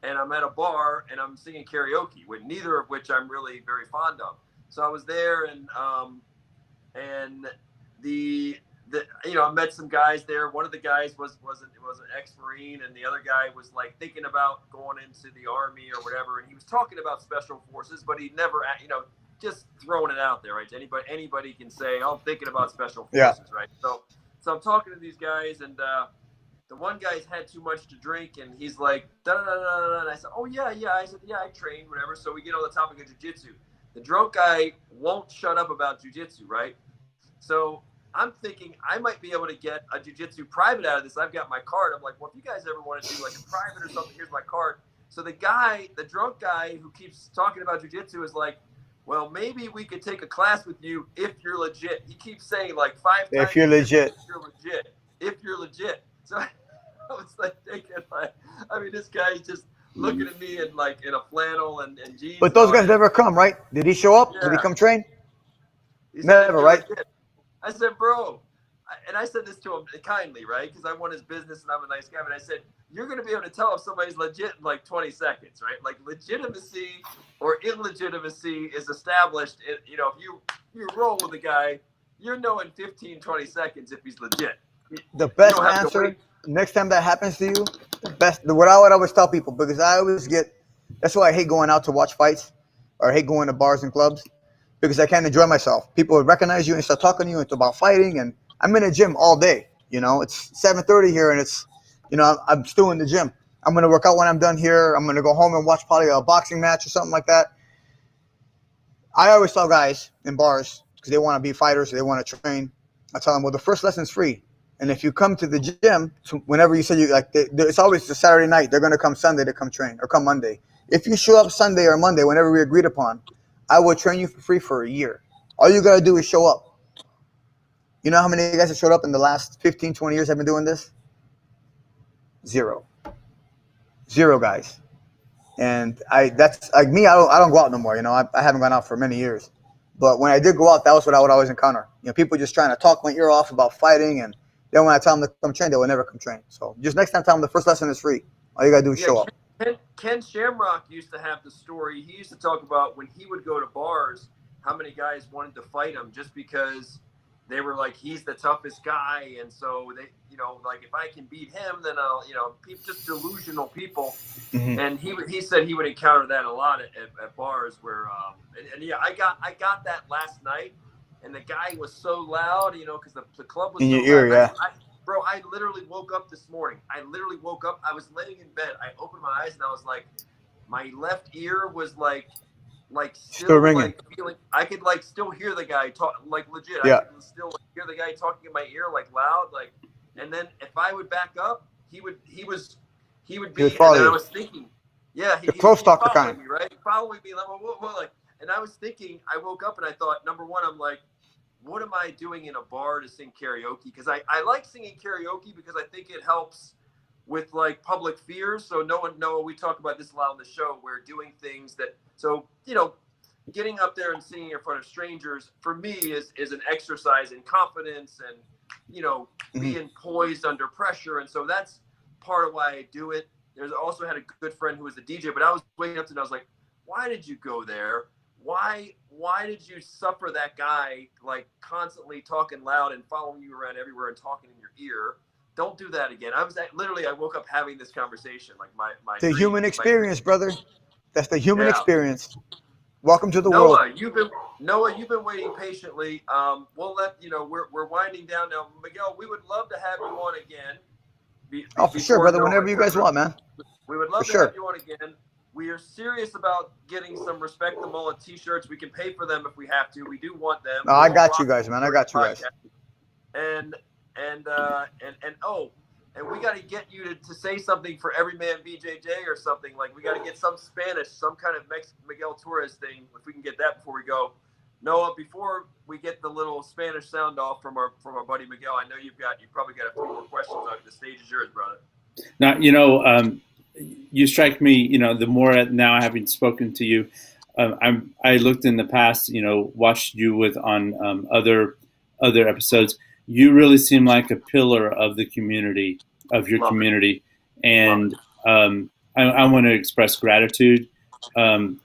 and I'm at a bar and I'm singing karaoke, with neither of which I'm really very fond of. So I was there, and the you know, I met some guys there. One of the guys was an ex-Marine, and the other guy was like thinking about going into the Army or whatever. And he was talking about special forces, but he never, you know, just throwing it out there, right? Anybody can say, "Oh, I'm thinking about special forces," right? So I'm talking to these guys, and the one guy's had too much to drink, and he's like, da da da da da. And I said, "Oh yeah, yeah." I said, "Yeah, I trained, whatever." So we get on the topic of jiu-jitsu. The drunk guy won't shut up about jiu-jitsu, right? So I'm thinking I might be able to get a jiu-jitsu private out of this. I've got my card. I'm like, well, if you guys ever want to do like a private or something, here's my card. So the drunk guy who keeps talking about jiu-jitsu is like, well, maybe we could take a class with you if you're legit. He keeps saying like 5 times. If you're legit. If you're legit. If you're legit. So I was like thinking, like, I mean, this guy's just looking at me in like in a flannel and jeans. But those guys never come, right? Did he show up? Yeah. Did he come train? He said, never, right? Legit. I said, bro, and I said this to him kindly, right? Because I want his business and I'm a nice guy. But I said, you're going to be able to tell if somebody's legit in like 20 seconds, right? Like legitimacy or illegitimacy is established. You know, if you roll with a guy, you're knowing 15, 20 seconds if he's legit. The best answer next time that happens to you, what I would always tell people, because I always get, that's why I hate going out to watch fights or I hate going to bars and clubs. Because I can't enjoy myself. People would recognize you and start talking to you. It's about fighting, and I'm in a gym all day. You know, it's 7:30 here, and it's, you know, I'm still in the gym. I'm gonna work out when I'm done here. I'm gonna go home and watch probably a boxing match or something like that. I always tell guys in bars because they want to be fighters, they want to train. I tell them, well, the first lesson's free, and if you come to the gym, whenever you say you like, it's always the Saturday night. They're gonna come Sunday to come train, or come Monday. If you show up Sunday or Monday, whenever we agreed upon, I will train you for free for a year. All you got to do is show up. You know how many guys have showed up in the last 15, 20 years I've been doing this? Zero guys. And that's like me. I don't go out no more. You know, I haven't gone out for many years. But when I did go out, that was what I would always encounter. You know, people just trying to talk my ear off about fighting. And then when I tell them to come train, they will never come train. So just next time, tell them the first lesson is free. All you got to do is show up. Ken Shamrock used to have the story. He used to talk about when he would go to bars, how many guys wanted to fight him just because they were like, he's the toughest guy. And so they, you know, like if I can beat him, then I'll, you know, just delusional people. Mm-hmm. And he said he would encounter that a lot at bars where, and yeah, I got that last night, and the guy was so loud, you know, because the club was in so your ear, loud. yeah. Bro, I literally woke up this morning. I was laying in bed. I opened my eyes and I was like, my left ear was like still ringing. Like feeling, I could like still hear the guy talk, like legit. Yeah. I could still hear the guy talking in my ear like loud, like. And then if I would back up, he would be. And then I was thinking, yeah, he was following me, right? Following me, like. And I was thinking, I woke up and I thought, number one, I'm like, what am I doing in a bar to sing karaoke? Because I like singing karaoke because I think it helps with like public fears. So we talk about this a lot on the show. We're doing things that, so, you know, getting up there and singing in front of strangers for me is an exercise in confidence and, you know, being poised under pressure. And so that's part of why I do it. There's also had a good friend who was a DJ, but I was waking up and I was like, why did you go there? Why did you suffer that guy like constantly talking loud and following you around everywhere and talking in your ear? Don't do that again. I woke up having this conversation. Like my the human experience, brother. That's the human experience. Welcome to the world. Noah, you've been waiting patiently. We'll let you know we're winding down now. Miguel, we would love to have you on again. For sure, brother. Whenever you guys want, man. We would love to have you on again. We are serious about getting some Respect the Mullet t-shirts. We can pay for them if we have to. We do want them. No, I got you guys, man. I got you guys. And and we got to get you to say something for Everyman BJJ or something. Like, we got to get some Spanish, some kind of Miguel Torres thing, if we can get that before we go. Noah, before we get the little Spanish sound off from our buddy Miguel, I know you probably got a few more questions on it. The stage is yours, brother. Now, you strike me, the more now having spoken to you, I looked in the past, watched you on other episodes. You really seem like a pillar of the community, of your community. And I want to express gratitude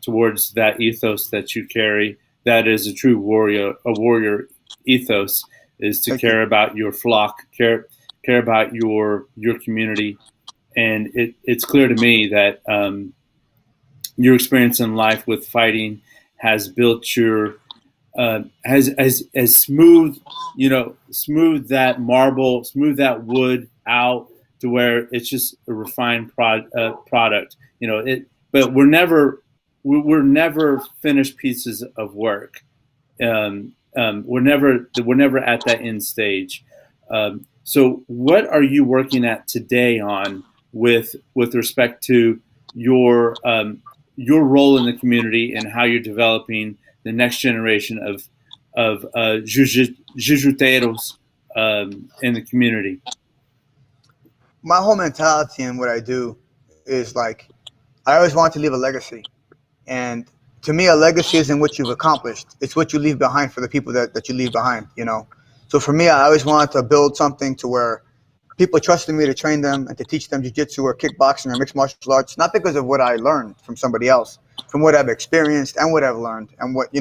towards that ethos that you carry. That is a true warrior ethos, is to care about your flock, care about your community. And it's clear to me that your experience in life with fighting has built your has smooth that marble, smooth that wood out to where it's just a refined product. But we're never finished pieces of work. We're never at that end stage. So what are you working at today on with respect to your role in the community and how you're developing the next generation of jiu-jiteros in the community? My whole mentality and what I do is like, I always want to leave a legacy. And to me, a legacy isn't what you've accomplished. It's what you leave behind for the people that you leave behind, So for me, I always wanted to build something to where people trusted me to train them and to teach them jiu-jitsu or kickboxing or mixed martial arts, not because of what I learned from somebody else, from what I've experienced and what I've learned and what,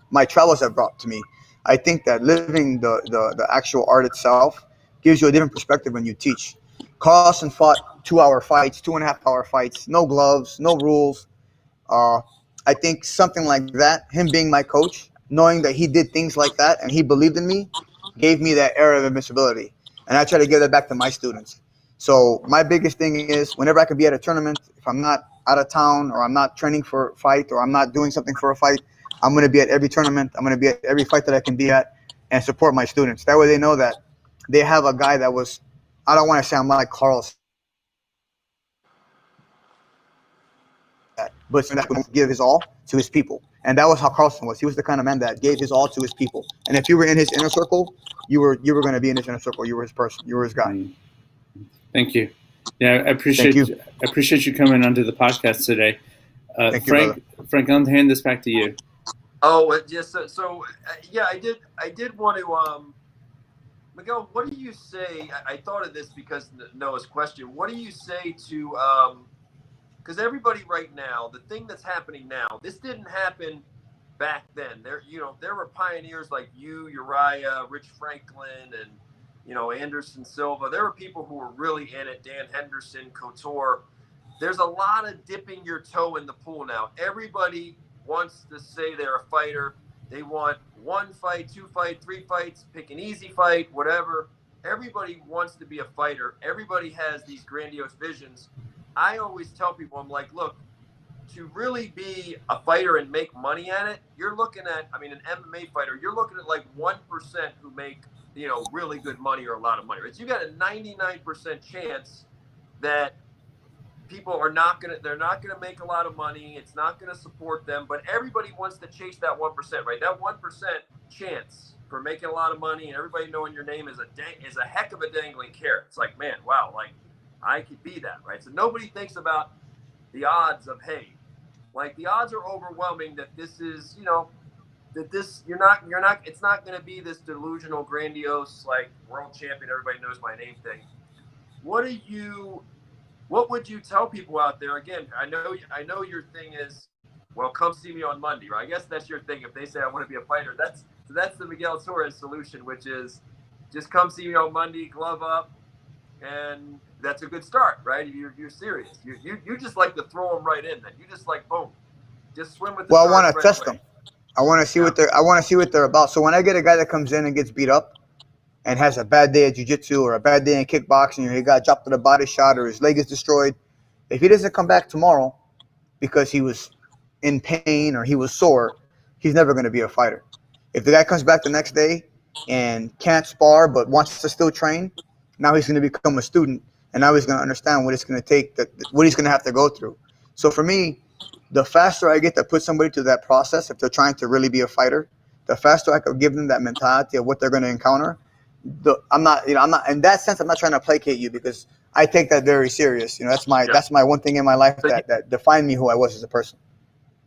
my travels have brought to me. I think that living the actual art itself gives you a different perspective when you teach. Carlson fought 2-hour fights, 2.5-hour fights, no gloves, no rules. I think something like that, him being my coach, knowing that he did things like that and he believed in me, gave me that air of invincibility. And I try to give that back to my students. So my biggest thing is whenever I can be at a tournament, if I'm not out of town or I'm not training for a fight or I'm not doing something for a fight, I'm going to be at every tournament. I'm going to be at every fight that I can be at and support my students. That way they know that they have a guy that was, I don't want to say I'm like Carlson, but that would give his all to his people. And that was how Carlson was. He was the kind of man that gave his all to his people. And if you were in his inner circle, you were going to be in his inner circle. You were his person. You were his guy. Thank you. Yeah, I appreciate you coming onto the podcast today. Thank Frank, you, Frank, I'll hand this back to you. Oh, yes. Yeah, I did want to, Miguel, what do you say? I thought of this because Noah's question. What do you say to, because everybody right now, the thing that's happening now, this didn't happen back then. There were pioneers like you, Uriah, Rich Franklin, and Anderson Silva. There were people who were really in it. Dan Henderson, Couture. There's a lot of dipping your toe in the pool now. Everybody wants to say they're a fighter. They want 1 fight, 2 fight, 3 fights, pick an easy fight, whatever. Everybody wants to be a fighter. Everybody has these grandiose visions. I always tell people, I'm like, look, to really be a fighter and make money at it, you're looking at, an MMA fighter, you're looking at like 1% who make, really good money or a lot of money. Right? So you got a 99% chance that people are they're not gonna make a lot of money. It's not gonna support them, but everybody wants to chase that 1%, right? That 1% chance for making a lot of money and everybody knowing your name is a heck of a dangling carrot. It's like, man, wow, like I could be that, right? So nobody thinks about the odds of, hey, like the odds are overwhelming that this is, that this it's not going to be this delusional, grandiose, like world champion, everybody knows my name thing. What would you tell people out there? Again, I know your thing is, well, come see me on Monday, right? I guess that's your thing. If they say I want to be a fighter, that's the Miguel Torres solution, which is just come see me on Monday, glove up, and that's a good start, right? You're serious. You just like to throw them right in. Then you just like boom, just swim with the Well, I want to right test away. them. I want to see what they're about. So when I get a guy that comes in and gets beat up and has a bad day at jiu-jitsu or a bad day in kickboxing, or he got dropped with a body shot or his leg is destroyed, if he doesn't come back tomorrow because he was in pain or he was sore, he's never going to be a fighter. If the guy comes back the next day and can't spar but wants to still train, now he's going to become a student. and now he's going to understand what it's going to take, what he's going to have to go through. So for me, the faster I get to put somebody to that process, if they're trying to really be a fighter, the faster I could give them that mentality of what they're going to encounter. I'm not in that sense. I'm not trying to placate you because I take that very serious. That's my one thing in my life that defined me who I was as a person.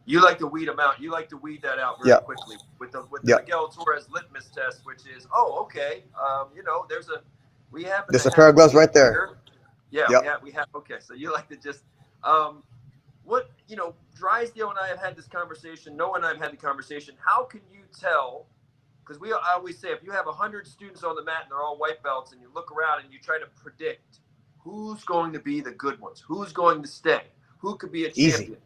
You like to weed them out. You like to weed that out very quickly with the Miguel Torres litmus test, which is, okay, there's a pair of gloves right there. We have. Okay, so you like to just Drysdale and I have had this conversation. Noah and I have had the conversation. How can you tell? Because I always say, if you have 100 students on the mat and they're all white belts, and you look around and you try to predict who's going to be the good ones, who's going to stay, who could be a champion.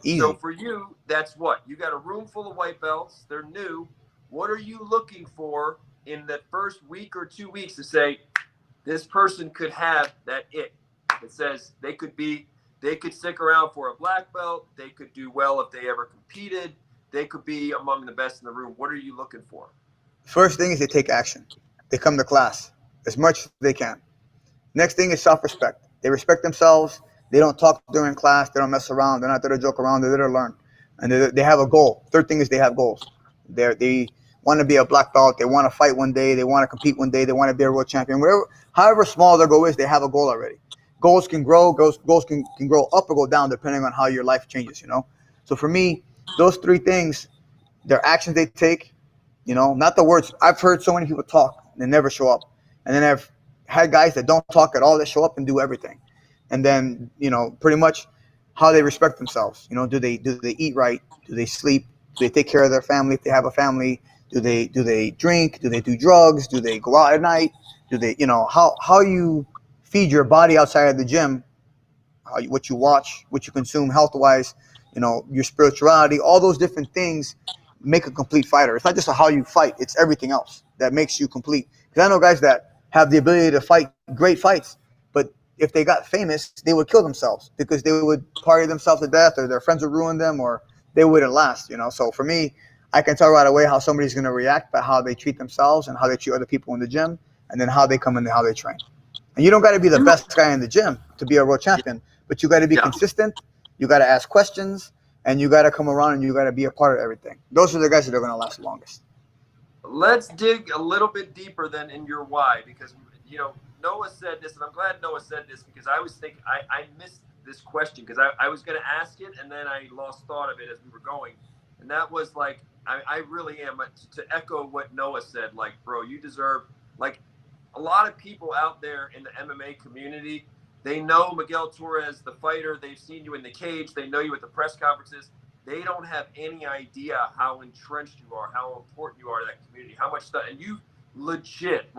Easy. So for you, that's what? You got a room full of white belts. They're new. What are you looking for in that first week or 2 weeks to say, this person could have that it? It says they could stick around for a black belt. They could do well if they ever competed. They could be among the best in the room. What are you looking for? First thing is they take action. They come to class as much as they can. Next thing is self-respect. They respect themselves. They don't talk during class. They don't mess around. They're not there to joke around. They're there to learn. And they have a goal. Third thing is they have goals. They want to be a black belt. They want to fight one day. They want to compete one day. They want to be a world champion. However small their goal is, they have a goal already. Goals can grow. Goals can grow up or go down depending on how your life changes, So for me, those three things, their actions they take, not the words. I've heard so many people talk and they never show up. And then I've had guys that don't talk at all that show up and do everything. And then, pretty much how they respect themselves. Do they eat right? Do they sleep? Do they take care of their family if they have a family? Do they drink? Do they do drugs? Do they go out at night? Do they, how you feed your body outside of the gym, what you watch, what you consume health-wise, your spirituality, all those different things make a complete fighter. It's not just how you fight, it's everything else that makes you complete. Because I know guys that have the ability to fight great fights, but if they got famous, they would kill themselves because they would party themselves to death, or their friends would ruin them, or they wouldn't last, So for me, I can tell right away how somebody's going to react by how they treat themselves and how they treat other people in the gym, and then how they come in and how they train. And you don't got to be the best guy in the gym to be a world champion, but you got to be consistent. You got to ask questions, and you got to come around, and you got to be a part of everything. Those are the guys that are going to last the longest. Let's dig a little bit deeper then in your why, because Noah said this, and I'm glad Noah said this, because I was thinking I missed this question because I was going to ask it, and then I lost thought of it as we were going, and that was like I really am to echo what Noah said. Like, bro, you deserve, like, a lot of people out there in the MMA community, they know Miguel Torres, the fighter. They've seen you in the cage. They know you at the press conferences. They don't have any idea how entrenched you are, how important you are to that community, how much stuff. And you legit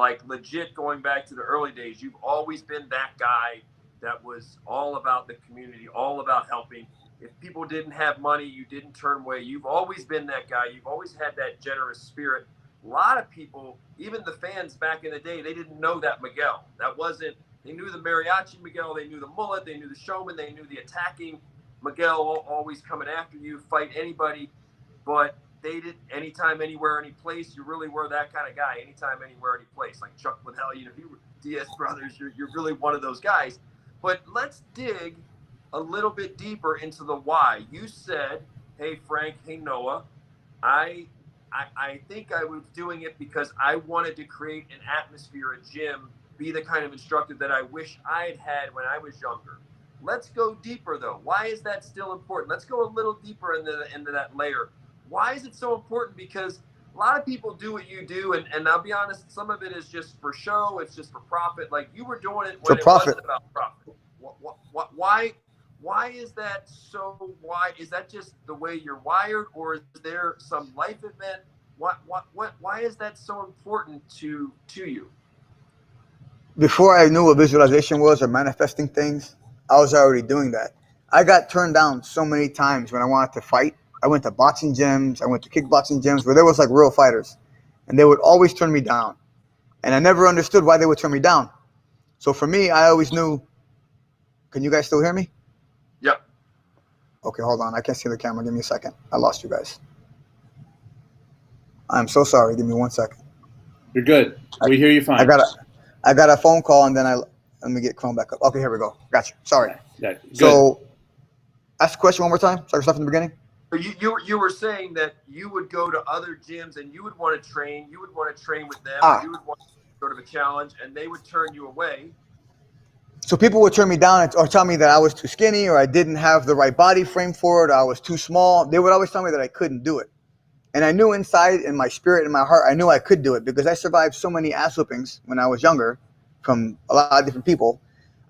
going back to the early days, you've always been that guy that was all about the community, all about helping. If people didn't have money, you didn't turn away. You've always been that guy. You've always had that generous spirit. A lot of people, even the fans back in the day, they didn't know that Miguel. They knew the mariachi Miguel, they knew the mullet, they knew the showman, they knew the attacking Miguel, always coming after you, fight anybody. But they did anytime, anywhere, any place. You really were that kind of guy. Anytime, anywhere, any place. Like Chuck Liddell, you were Diaz Brothers. You're really one of those guys. But let's dig a little bit deeper into the why. You said, hey, Frank, hey, Noah, I think I was doing it because I wanted to create an atmosphere, a gym, be the kind of instructor that I wish I'd had when I was younger. Let's go deeper, though. Why is that still important? Let's go a little deeper into that layer. Why is it so important? Because a lot of people do what you do, and I'll be honest, some of it is just for show. It's just for profit. Like, you were doing it when it wasn't about profit. Why is that so? Why is that just the way you're wired, or is there some life event? Why is that so important to you? Before I knew what visualization was or manifesting things, I was already doing that. I got turned down so many times when I wanted to fight. I went to boxing gyms. I went to kickboxing gyms where there was like real fighters, and they would always turn me down. And I never understood why they would turn me down. So for me, I always knew. Can you guys still hear me? Yep. Okay, hold on. I can't see the camera. Give me a second. I lost you guys. I'm so sorry. Give me 1 second. You're good. We hear you fine. I got a phone call, and then Let me get Chrome back up. Okay, here we go. Got you. Sorry. Yeah, So ask the question one more time. Start yourself from the beginning. You were saying that you would go to other gyms and you would want to train. You would want to train with them. Or you would want sort of a challenge, and they would turn you away. So people would turn me down or tell me that I was too skinny or I didn't have the right body frame for it. Or I was too small. They would always tell me that I couldn't do it. And I knew inside, in my spirit, in my heart, I knew I could do it because I survived so many ass whoopings when I was younger from a lot of different people.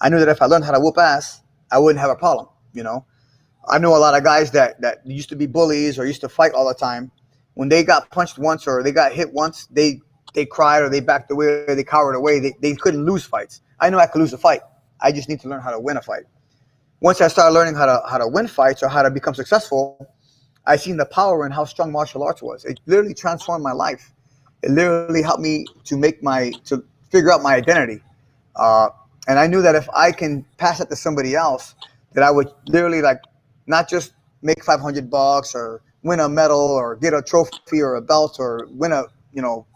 I knew that if I learned how to whoop ass, I wouldn't have a problem, you know. I know a lot of guys that used to be bullies or used to fight all the time. When they got punched once or they got hit once, they cried or they backed away or they cowered away. They couldn't lose fights. I know I could lose a fight. I just need to learn how to win a fight. Once I started learning how to win fights or how to become successful, I seen the power in how strong martial arts was. It literally transformed my life. It literally helped me to figure out my identity. And I knew that if I can pass it to somebody else, that I would literally not just make $500 or win a medal or get a trophy or a belt or win a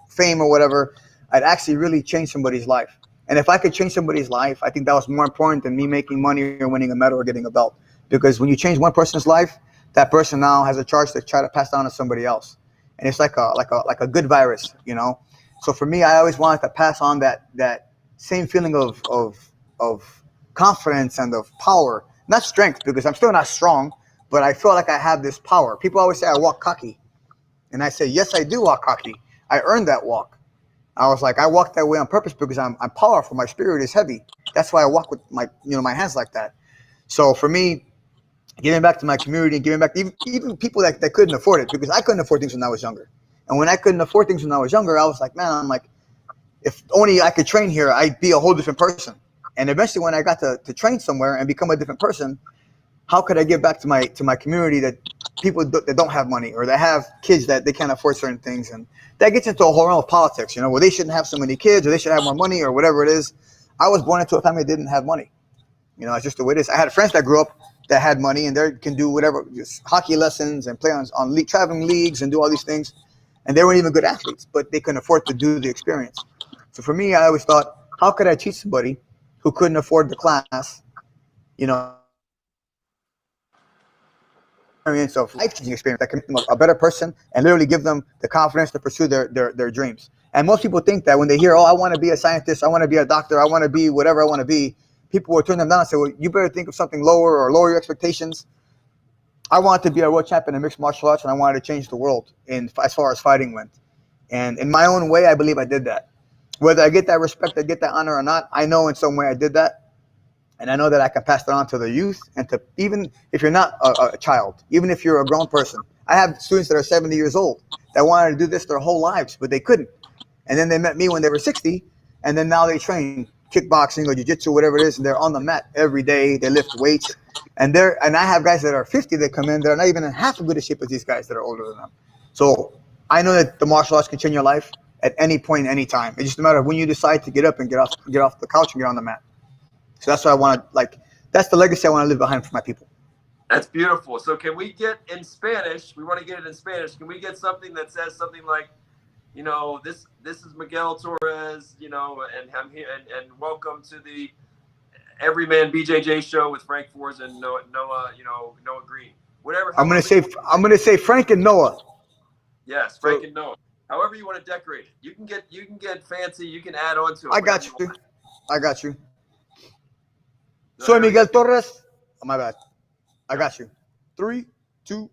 fame or whatever. I'd actually really change somebody's life. And if I could change somebody's life, I think that was more important than me making money or winning a medal or getting a belt. Because when you change one person's life, that person now has a charge to try to pass down to somebody else, and it's like a good virus, you know. So for me, I always wanted to pass on that same feeling of confidence and of power, not strength, because I'm still not strong, but I feel like I have this power. People always say I walk cocky, and I say yes, I do walk cocky. I earned that walk. I was like, I walk that way on purpose because I'm powerful. My spirit is heavy. That's why I walk with my hands like that. So for me, giving back to my community and giving back to even people that couldn't afford it, because I couldn't afford things when I was younger. And when I couldn't afford things when I was younger, I was like, man, if only I could train here, I'd be a whole different person. And eventually when I got to train somewhere and become a different person, how could I give back to my community that people that don't have money or that have kids that they can't afford certain things? And that gets into a whole realm of politics, where they shouldn't have so many kids or they should have more money or whatever it is. I was born into a family that didn't have money. It's just the way it is. I had friends that grew up that had money and they can do whatever, just hockey lessons and play on traveling leagues and do all these things. And they weren't even good athletes, but they couldn't afford to do the experience. So for me, I always thought, how could I teach somebody who couldn't afford the class, experience of life-changing experience that can make them a better person and literally give them the confidence to pursue their dreams. And most people think that when they hear, oh, I want to be a scientist, I want to be a doctor, I want to be whatever I want to be, people will turn them down and say, well, you better think of something lower or lower your expectations. I wanted to be a world champion in mixed martial arts, and I wanted to change the world as far as fighting went. And in my own way, I believe I did that. Whether I get that respect, I get that honor or not, I know in some way I did that. And I know that I can pass that on to the youth and to even if you're not a child, even if you're a grown person. I have students that are 70 years old that wanted to do this their whole lives, but they couldn't. And then they met me when they were 60, and then now they train kickboxing or jiu-jitsu, whatever it is, and they're on the mat every day. They lift weights. And I have guys that are 50 that come in, they're not even in half as good a shape as these guys that are older than them. So I know that the martial arts can change your life at any point, any time. It's just a matter of when you decide to get up and get off the couch and get on the mat. So that's what I want to, that's the legacy I want to leave behind for my people. That's beautiful. So can we get in Spanish? We want to get it in Spanish. Can we get something that says something like, this is Miguel Torres, and I'm here and welcome to the Everyman BJJ show with Frank Forza and Noah Green. Whatever. I'm gonna say Frank and Noah. Yes, Frank and Noah. However you want to decorate it. You can get fancy. You can add on to it. I got you. Soy Miguel Torres. Oh, my bad. I got you. 3, 2.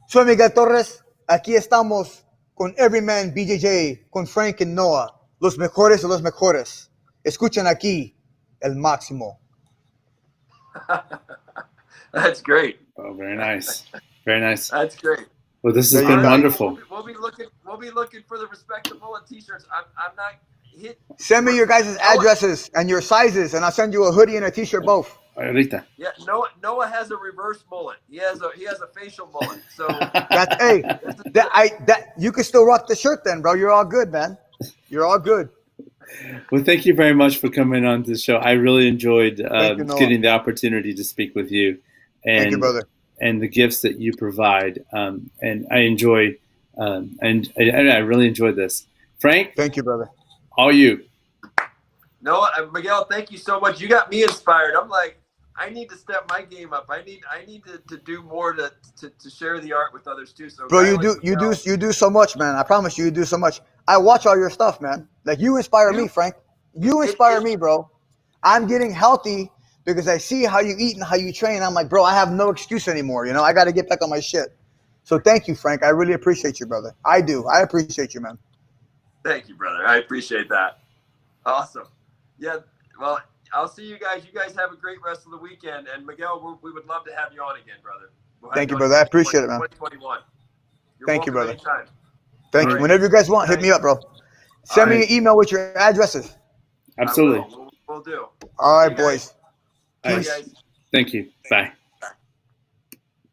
Soy Miguel Torres. Aquí estamos con Everyman BJJ, con Frank and Noah. Los mejores de los mejores. Escuchen aquí el máximo. That's great. Oh, very nice. Very nice. That's great. Well, this has been wonderful. We'll be looking for the respectable t-shirts. I'm not hit. Send me your guys' addresses and your sizes, and I'll send you a hoodie and a t-shirt both. Ahorita. Yeah, Noah has a reverse mullet. He has a facial mullet. So you can still rock the shirt then, bro. You're all good, man. You're all good. Well, thank you very much for coming on to the show. I really enjoyed getting the opportunity to speak with you. And, thank you, brother. And the gifts that you provide. And I enjoy, and I really enjoyed this. Frank? Thank you, brother. All you. No, Miguel, thank you so much. You got me inspired. I'm like, I need to step my game up. I need to do more to share the art with others too. So, Bro, like Miguel, you do so much, man. I promise you do so much. I watch all your stuff, man. Like you inspire me, Frank. You inspire me, bro. I'm getting healthy because I see how you eat and how you train. I'm like, bro, I have no excuse anymore. You know, I got to get back on my shit. So thank you, Frank. I really appreciate you, brother. I do. I appreciate you, man. Thank you, brother. I appreciate that. Awesome. Yeah. Well, I'll see you guys. You guys have a great rest of the weekend. And Miguel, we would love to have you on again, brother. Thank you, brother. I appreciate it, man. 2021. Thank you, brother. Anytime. Thank you. Whenever you guys want, hit me up, bro. Send me an email with your addresses. Absolutely. We'll do. All right, boys. Peace. Thank you. Bye.